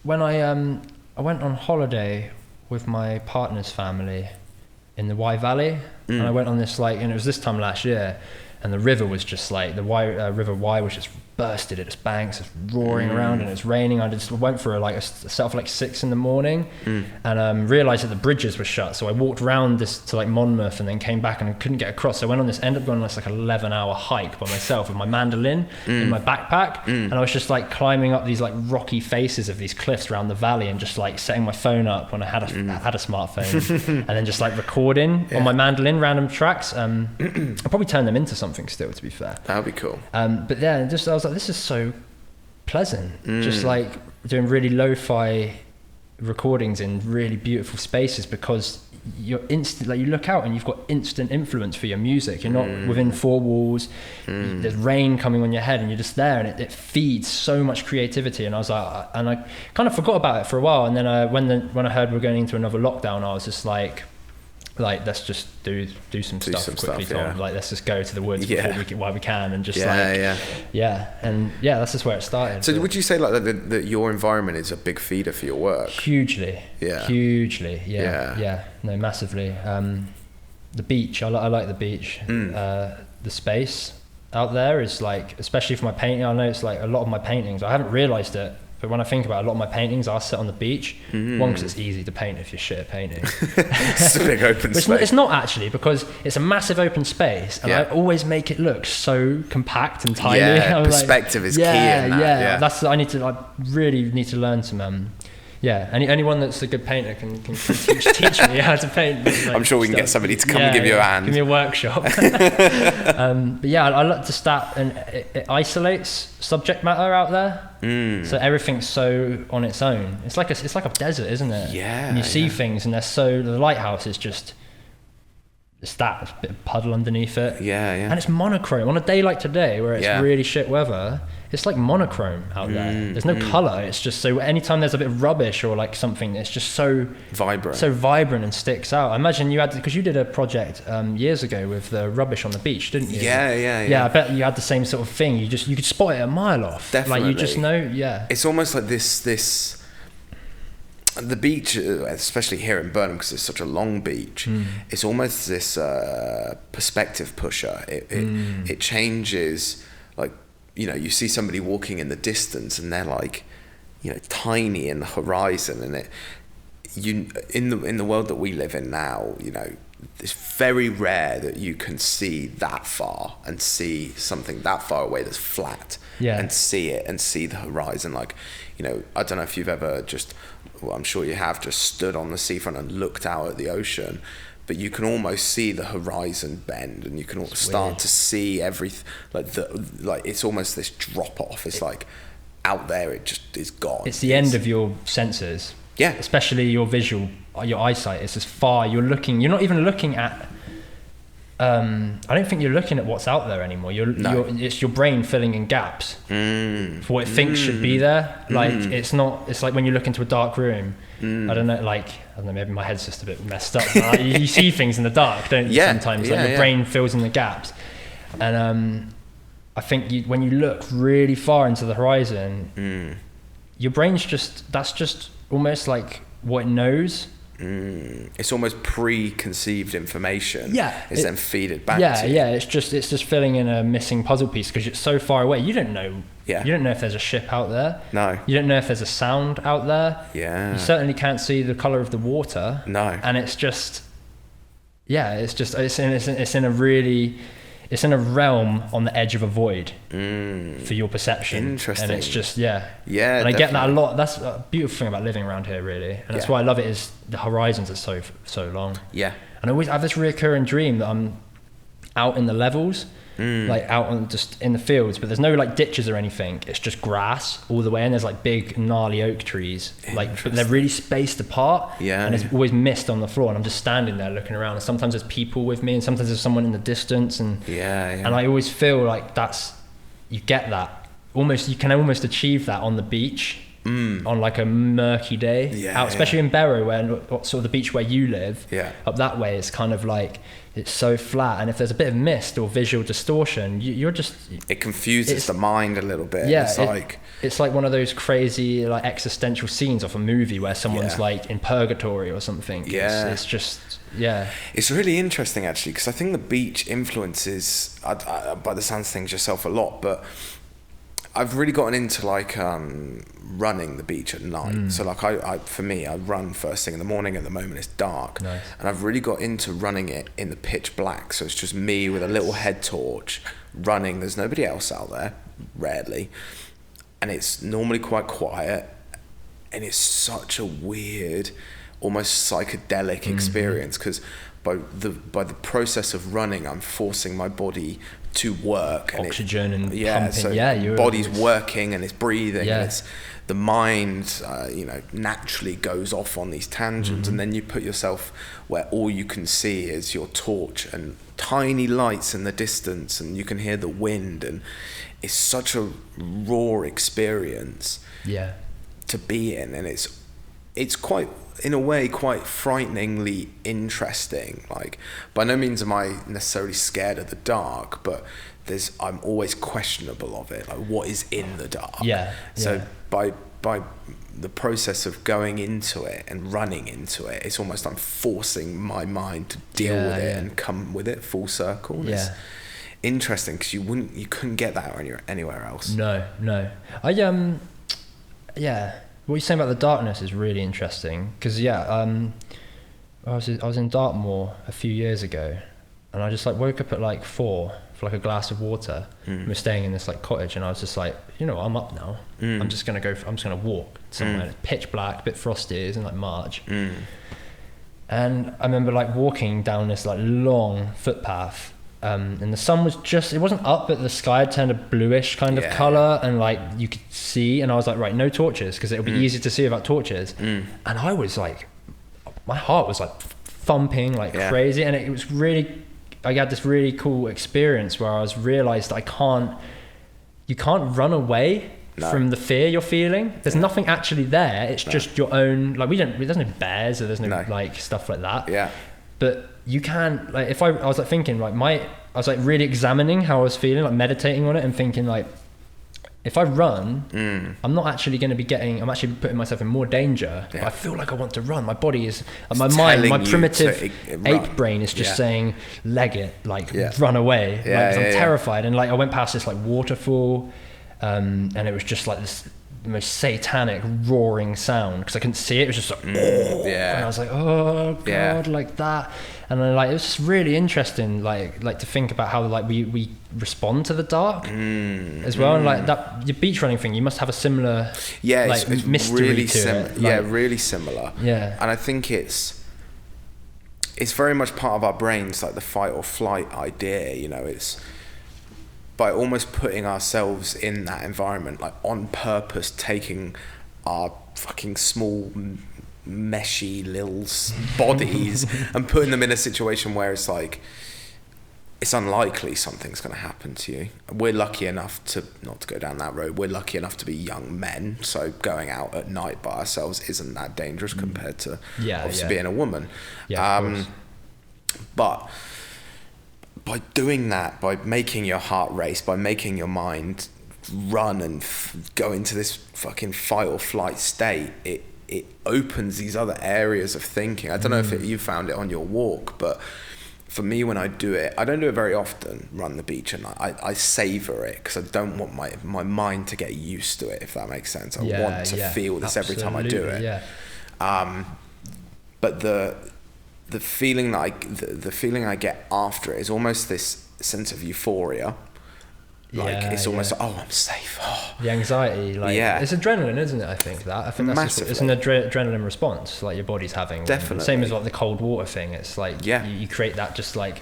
when I went on holiday with my partner's family, in the Wye Valley, and I went on this like, and it was this time last year, and the river was just like the River Wye was just bursted at its banks, it's roaring around, and it's raining. I just went for a set off like 6 a.m. and realized that the bridges were shut, so I walked around this to like Monmouth and then came back and I couldn't get across, so I went on this, ended up going on this like 11-hour hike by myself with my mandolin in my backpack, and I was just like climbing up these like rocky faces of these cliffs around the valley and just like setting my phone up when I had a smartphone and then just like recording on my mandolin random tracks. I'll probably turn them into something still, to be fair. That would be cool. But yeah, just I was like, this is so pleasant. Just like doing really lo-fi recordings in really beautiful spaces, because you're instant, like you look out and you've got instant influence for your music. You're not within 4 walls. There's rain coming on your head and you're just there, and it feeds so much creativity. And I was like, and I kind of forgot about it for a while, and then when I heard we're going into another lockdown, I was just like let's just do some stuff quickly, Tom. Yeah. Like let's just go to the woods while we can, and just and that's just where it started. So would you say like that your environment is a big feeder for your work? Hugely, no, massively. The beach, I like the beach. The space out there is like, especially for my painting, I know it's like a lot of my paintings, I haven't realised it, but when I think about it, a lot of my paintings are set on the beach. One, because it's easy to paint if you're shit at painting. It's a big open space. It's not actually, because it's a massive open space, and I always make it look so compact and tiny. Yeah, perspective is key in that. I really need to learn some. Anyone that's a good painter can teach me how to paint. Like, I'm sure we can get somebody to come and give you a hand. Give me a workshop. But I like to start, and it isolates subject matter out there. So everything's so on its own. It's like a desert, isn't it? Yeah. And you see things, and the lighthouse is just, it's a bit of puddle underneath it. Yeah. And it's monochrome. On a day like today, where it's really shit weather, it's like monochrome out there. There's no colour. It's just, so anytime there's a bit of rubbish or like something, it's just so vibrant and sticks out. I imagine you had, because you did a project years ago with the rubbish on the beach, didn't you? Yeah, I bet you had the same sort of thing. You could spot it a mile off. Definitely. Like you just know. Yeah. It's almost like this. The beach, especially here in Burnham, because it's such a long beach, it's almost this perspective pusher. It changes, like, you know, you see somebody walking in the distance and they're like, you know, tiny in the horizon, and in the world that we live in now, you know, it's very rare that you can see that far and see something that far away that's flat and see it and see the horizon. Like, you know, I don't know if you've ever I'm sure you have just stood on the seafront and looked out at the ocean, but you can almost see the horizon bend, and you can start to see everything. Like it's almost this drop off. It's like out there, it just is gone. It's the end of your senses. Yeah. Especially your visual, your eyesight. It's as far you're looking. You're not even looking at. I don't think you're looking at what's out there anymore. It's your brain filling in gaps for what it thinks should be there. Like it's not. It's like when you look into a dark room. I don't know. Maybe my head's just a bit messed up. But you see things in the dark, don't you? Sometimes your brain fills in the gaps, and I think when you look really far into the horizon, your brain's that's just almost like what it knows. It's almost preconceived information. It's then feeded back to you. It's just filling in a missing puzzle piece, because it's so far away. You don't know. You don't know if there's a ship out there. No. You don't know if there's a sound out there. Yeah. You certainly can't see the colour of the water. No. And it's just, it's in a realm on the edge of a void for your perception. Interesting. And it's just, Yeah, and definitely. I get that a lot. That's a beautiful thing about living around here, really. And that's why I love it, is the horizons are so long. Yeah. And I always have this recurring dream that I'm out in the levels, like out on just in the fields, but there's no like ditches or anything. It's just grass all the way, and there's like big gnarly oak trees, like, but they're really spaced apart. And there's always mist on the floor, and I'm just standing there looking around, and sometimes there's people with me, and sometimes there's someone in the distance, and and I always feel like you get that almost, you can almost achieve that on the beach on like a murky day out, especially in Barrow, where sort of the beach where you live, up that way, it's kind of like, it's so flat, and if there's a bit of mist or visual distortion, you're just, it confuses the mind a little bit. It's like one of those crazy like existential scenes of a movie where someone's like in purgatory or something. It's just it's really interesting actually, because I think the beach influences, by the sounds of things, yourself a lot, but I've really gotten into like running the beach at night. So like I for me, I run first thing in the morning. At the moment it's dark. Nice. And I've really got into running it in the pitch black. So it's just me with a little head torch running. There's nobody else out there, rarely. And it's normally quite quiet. And it's such a weird, almost psychedelic experience, because by the process of running, I'm forcing my body to work, and oxygen and pumping. So your body's working and it's breathing, and it's the mind naturally goes off on these tangents, and then you put yourself where all you can see is your torch and tiny lights in the distance, and you can hear the wind, and it's such a raw experience to be in, and it's quite, in a way, quite frighteningly interesting. Like, by no means am I necessarily scared of the dark, but I'm always questionable of it. Like, what is in the dark? So by the process of going into it and running into it, it's almost I'm forcing my mind to deal with it and come with it full circle. And it's interesting, because you couldn't get that anywhere else. No. What you're saying about the darkness is really interesting, because I was in Dartmoor a few years ago, and I just like woke up at like 4 for like a glass of water. We were staying in this like cottage, and I was just like, I'm up now. I'm just gonna walk somewhere. It's pitch black, a bit frosty. It's in like March, and I remember like walking down this like long footpath. And the sun was it wasn't up, but the sky had turned a bluish kind of colour, and like you could see, and I was like, right, no torches, because it'll be easier to see without torches. And I was like, my heart was like thumping like crazy, and it was really, I had this really cool experience where I realised you can't run away from the fear you're feeling. There's nothing actually there. It's just your own, like there's no bears, or there's no like stuff like that. But you can, like, if I was like thinking like I was like really examining how I was feeling, like meditating on it, and thinking like, if I run, I'm not actually going to be I'm actually putting myself in more danger. But I feel like I want to run. My body is, my mind, my primitive ape brain is just saying, leg it, like run away. I'm terrified. And like I went past this like waterfall, and it was just like this, the most satanic roaring sound, because I couldn't see it. It was just like, and I was like, oh god, like that. And then like it was just really interesting, like to think about how like we respond to the dark as well. And like that, your beach running thing, you must have a similar it's mystery really to it. Really similar. And I think it's very much part of our brains, like the fight or flight idea. It's by almost putting ourselves in that environment, like on purpose, taking our fucking small meshy little bodies and putting them in a situation where it's like, it's unlikely something's going to happen to you. We're lucky enough to, not to go down that road, we're lucky enough to be young men, so going out at night by ourselves isn't that dangerous compared to obviously being a woman. But by doing that, by making your heart race, by making your mind run and go into this fucking fight or flight state, it opens these other areas of thinking. I don't know if you found it on your walk, but for me, when I do it, I don't do it very often, run the beach, and I savor it, because I don't want my mind to get used to it, if that makes sense. I want to feel this every time I do it. But the feeling that the feeling I get after it is almost this sense of euphoria. Like it's almost like, I'm safe. The anxiety, like it's adrenaline, isn't it? I think that's it's an adrenaline response, like your body's having. Definitely. Same as like the cold water thing. It's like you create that, just like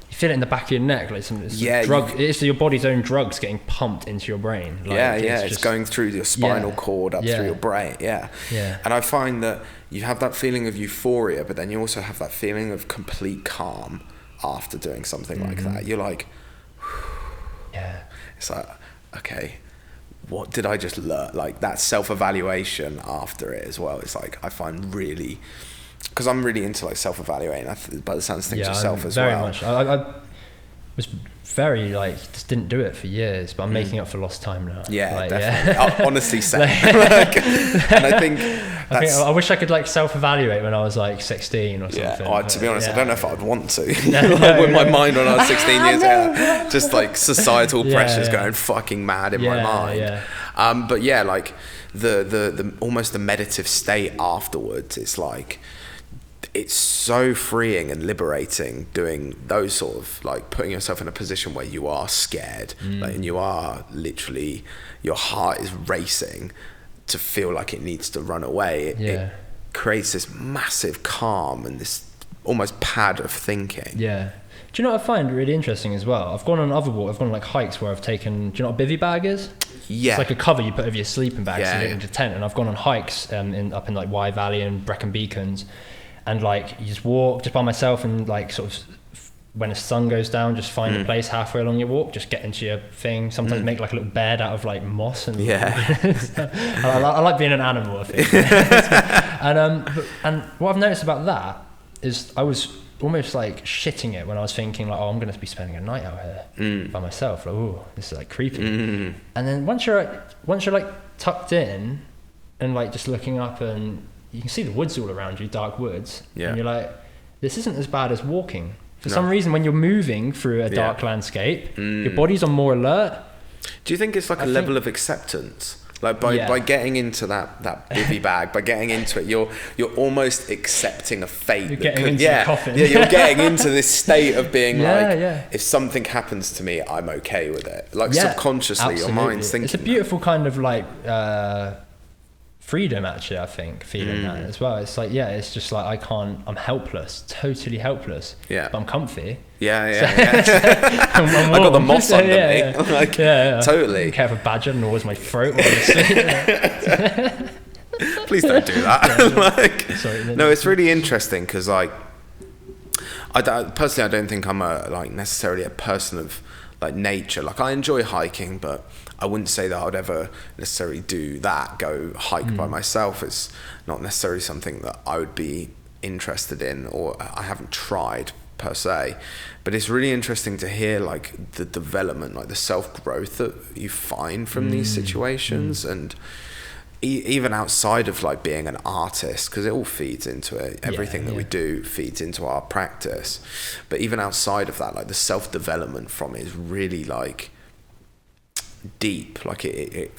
you feel it in the back of your neck, like some drug. It's your body's own drugs getting pumped into your brain. Like, it's going through your spinal cord up through your brain. And I find that you have that feeling of euphoria, but then you also have that feeling of complete calm after doing something like that. You're like, it's like, okay, what did I just learn? Like that self-evaluation after it as well. It's like, I find really, because I'm really into like self-evaluating, by the sounds of things yourself as very well. Much. I was very like, just didn't do it for years, but I'm making up for lost time now. Yeah, like, definitely. Yeah. Honestly, same. And I think I wish I could like self-evaluate when I was like 16 or something. Yeah, to be honest, I don't know if I'd want to. With my mind when I was 16 years old, just like societal pressures going fucking mad in my mind. Yeah. But yeah, like the almost the meditative state afterwards, it's like, it's so freeing and liberating doing those sort of like putting yourself in a position where you are scared, like, and you are literally, your heart is racing to feel like it needs to run away. It creates this massive calm and this almost pad of thinking. Yeah. Do you know what I find really interesting as well? I've gone on other walks, I've gone on like hikes where I've taken, do you know what a bivvy bag is? Yeah. It's like a cover you put over your sleeping bag so you get into tent. And I've gone on hikes up in like Wye Valley and Brecon Beacons. And like you just walk just by myself and like sort of when the sun goes down, just find a place halfway along your walk, just get into your thing. Sometimes make like a little bed out of like moss and I like being an animal, I think. And what I've noticed about that is I was almost like shitting it when I was thinking like, oh, I'm going to be spending a night out here by myself. Like, oh, this is like creepy. And then once you're like tucked in and like just looking up and you can see the woods all around you, dark woods, and you're like, this isn't as bad as walking. For some reason, when you're moving through a dark landscape, your body's on more alert. Do you think it's like a level of acceptance? Like by getting into that bivvy bag, by getting into it, you're almost accepting a fate. You're getting into the coffin. Yeah, you're getting into this state of being if something happens to me, I'm okay with it. Like subconsciously, your mind's thinking. It's a beautiful kind of like freedom, actually, I think, feeling that as well. It's like, it's just like I'm helpless, totally helpless. Yeah. But I'm comfy. I got the moss under me. Like, totally. I don't care if a badger gnaws my throat while I sleep. Please don't do that. Sorry, no, it's really interesting because like, personally, I don't think I'm necessarily a person of like nature. Like I enjoy hiking, but I wouldn't say that I'd ever necessarily go hike by myself. It's not necessarily something that I would be interested in, or I haven't tried per se. But it's really interesting to hear like the development, like the self-growth that you find from these situations, and even outside of like being an artist, because it all feeds into it. Everything that we do feeds into our practice. But even outside of that, like the self-development from it is really like deep. Like it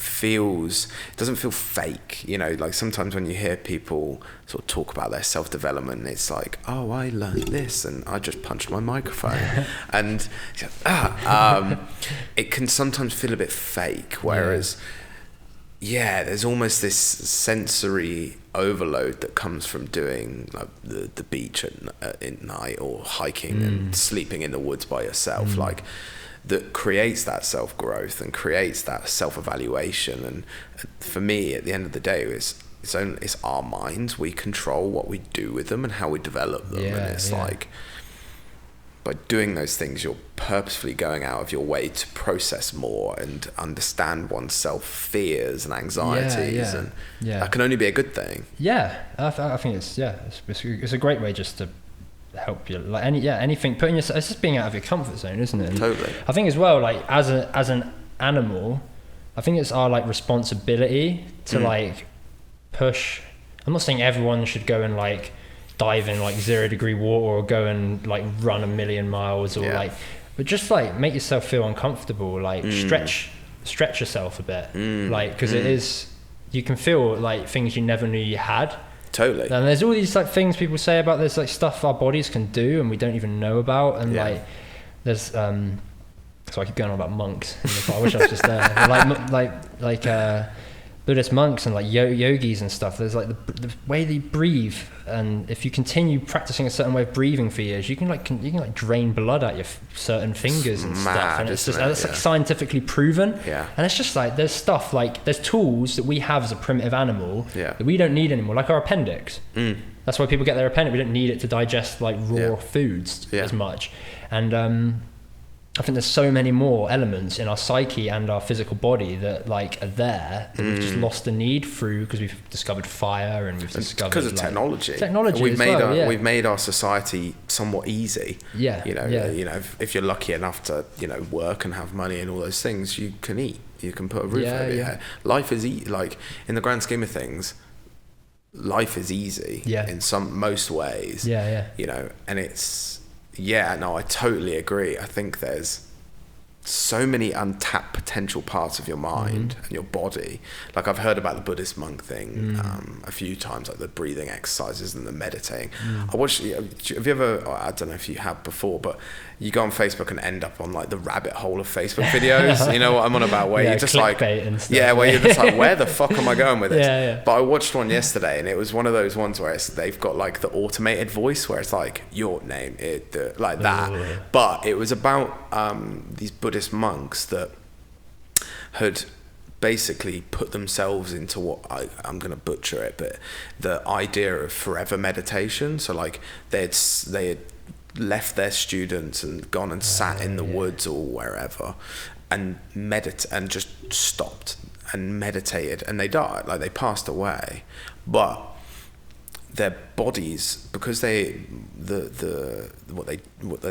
doesn't feel fake, you know. Like sometimes when you hear people sort of talk about their self-development, it's like, oh, I learned this and I just punched my microphone and it can sometimes feel a bit fake, whereas there's almost this sensory overload that comes from doing like the beach at night, or hiking and sleeping in the woods by yourself, like that creates that self-growth and creates that self-evaluation. And for me, at the end of the day, it's our minds. We control what we do with them and how we develop them. And it's like, by doing those things, you're purposefully going out of your way to process more and understand oneself fears and anxieties, and that can only be a good thing. I think it's a great way just to help you, like anything, putting yourself, it's just being out of your comfort zone, isn't it? And totally. I think as well, like as an animal, I think it's our like responsibility to like push. I'm not saying everyone should go and like dive in like 0 degree water or go and like run 1,000,000 miles or like, but just like make yourself feel uncomfortable, like stretch yourself a bit, like, because it is, you can feel like things you never knew you had. Totally. And there's all these like things people say about this like stuff our bodies can do and we don't even know about, and like there's so I keep going on about monks. I wish I was just there. like Buddhist monks and like yogis and stuff. There's like the way they breathe, and if you continue practicing a certain way of breathing for years, you can drain blood out your certain fingers and stuff. And it's just that's like scientifically proven. Yeah. And it's just like there's stuff like there's tools that we have as a primitive animal that we don't need anymore, like our appendix. That's why people get their appendix. We don't need it to digest like raw foods as much. And I think there's so many more elements in our psyche and our physical body that like are there that we've just lost the need through, because we've discovered fire and we've discovered because of technology. We've made our society somewhat easy. Yeah. You know, if you're lucky enough to, work and have money and all those things, you can eat. You can put a roof over your head. Life is like, in the grand scheme of things, life is easy in most ways. And it's, I totally agree. I think there's so many untapped potential parts of your mind and your body. Like, I've heard about the Buddhist monk thing a few times, like the breathing exercises and the meditating. I watched, have you ever, I don't know if you have before, but you go on Facebook and end up on like the rabbit hole of Facebook videos. You know what I'm on about, where you're just like, and stuff. where you're just like, where the fuck am I going with this? Yeah. But I watched one yesterday, and it was one of those ones where they've got like the automated voice where it's like, your name, like that. Ooh. But it was about these Buddhist monks that had basically put themselves into what I'm going to butcher it, but the idea of forever meditation. So like they had left their students and gone and sat in the woods or wherever and and just stopped and meditated, and they died, like they passed away. But their bodies, because what they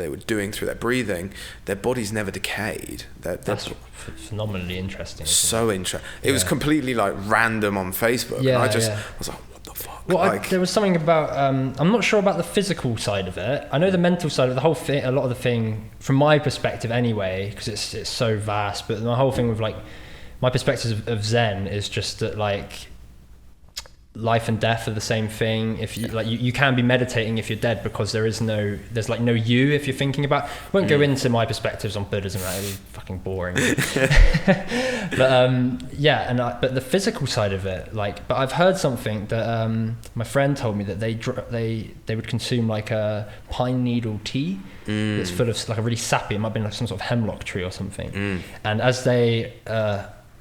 were doing through their breathing, their bodies never decayed. That's phenomenally interesting. So interesting. It was completely like random on Facebook. And I was like, what the fuck? Well, there was something about, I'm not sure about the physical side of it. I know the mental side of the whole thing, a lot of the thing, from my perspective anyway, because it's so vast, but the whole thing with like, my perspective of Zen is just that like, life and death are the same thing. If you like, you can be meditating if you're dead, because there's like no you if you're thinking about. I won't go into my perspectives on Buddhism, right? It'd be fucking boring. But but the physical side of it, like, but I've heard something that my friend told me that they would consume like a pine needle tea that's full of like a really sappy, it might be like some sort of hemlock tree or something, and as they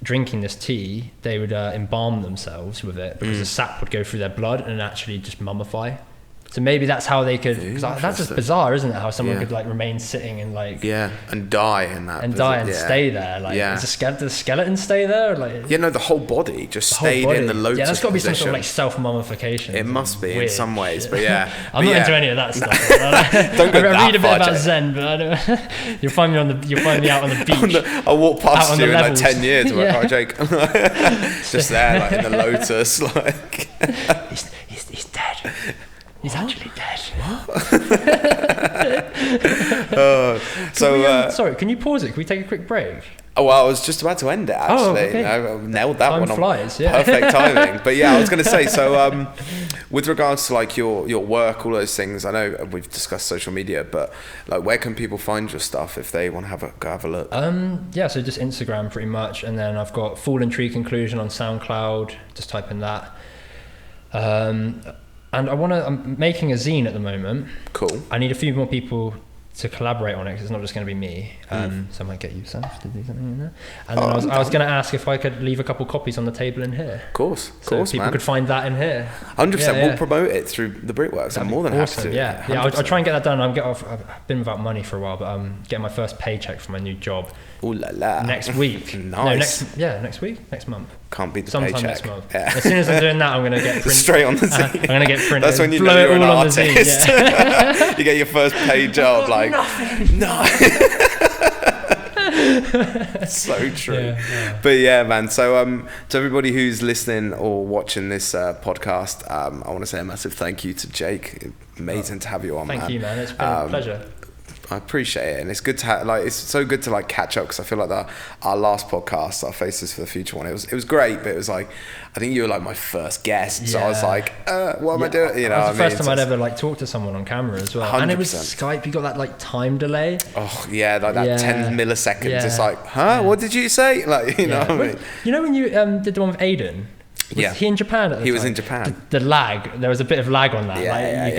drinking this tea, they would embalm themselves with it, because the sap would go through their blood and actually just mummify. So maybe that's how they could. That's just bizarre, isn't it? How someone could like remain sitting and like and die in that and die and stay there. Like, does the skeleton stay there? Like, the whole body just stayed in the lotus. Yeah, that's got to be position. some sort of like self-mummification. It must be weird in some ways, shit. but I'm not into any of that stuff. Don't go I read a bit about Jake. Zen, but I don't. You'll find me out on the beach. I'll walk past you in levels. like 10 years. I'm like, Jake, just there, like in the lotus, like. He's dead. He's actually dead. Sorry, can you pause it? Can we take a quick break? Oh, well, I was just about to end it, actually. Okay. I nailed that one. Time flies, Perfect timing. But yeah, I was going to say, so with regards to like your work, all those things, I know we've discussed social media, but like, where can people find your stuff if they want to go have a look? So just Instagram pretty much, and then I've got Fallen Tree Conclusion on SoundCloud. Just type in that. And I'm making a zine at the moment. Cool. I need a few more people to collaborate on it, because it's not just going to be me. So I might get you, Sam, to do something in there. And then I was going to ask if I could leave a couple copies on the table in here. Of course, people could find that in here. 100%. We'll promote it through the Brickworks. I'm more than happy to. Yeah, I'll try and get that done. I've been without money for a while, but I'm getting my first paycheck for my new job. Ooh la la. Next week. Nice. Next month. Can't beat the Sometime paycheck. Next month. Yeah. As soon as I'm doing that, I'm going to get printed. Straight on the zine. I'm going to get printed. That's when you know you're an artist. Zine, You get your first paid job, like, no. So true. Yeah. But yeah, man. So to everybody who's listening or watching this podcast, I want to say a massive thank you to Jake. Amazing to have you on, Thank you, man. It's been a pleasure. I appreciate it, and it's good to have, like, it's so good to like catch up, because I feel like our last podcast, our Faces for the Future one, it was great, but it was like, I think you were like my first guest, so I was like, what am I doing? You know, it was the first time I'd ever like talked to someone on camera as well, 100%. And it was Skype. You got that like time delay. Oh yeah, like that 10 milliseconds. Yeah. It's like, what did you say? Like, you know what I mean? You know when you did the one with Aiden? Was he in Japan at the time? He was in Japan. The lag, there was a bit of lag on that.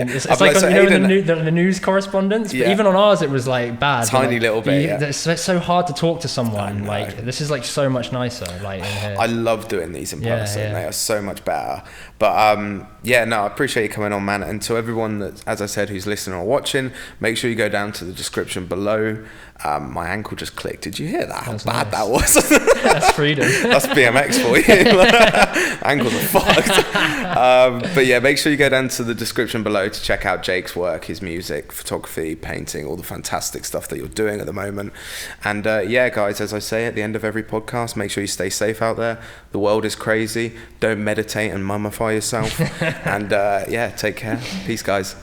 It's like so you know, the news correspondence, but even on ours it was like bad. Tiny little bit. It's so hard to talk to someone. Like, this is like so much nicer. Like in here. I love doing these in person. They are so much better. But I appreciate you coming on, man. And to everyone that, as I said, who's listening or watching, make sure you go down to the description below. my ankle just clicked. Did you hear that? How bad that was? That's freedom. That's BMX for you. Ankles are fucked. But yeah, make sure you go down to the description below to check out Jake's work, his music, photography, painting, all the fantastic stuff that you're doing at the moment. And yeah, guys, as I say at the end of every podcast, make sure you stay safe out there. The world is crazy. Don't meditate and mummify yourself. And yeah, take care. Peace, guys.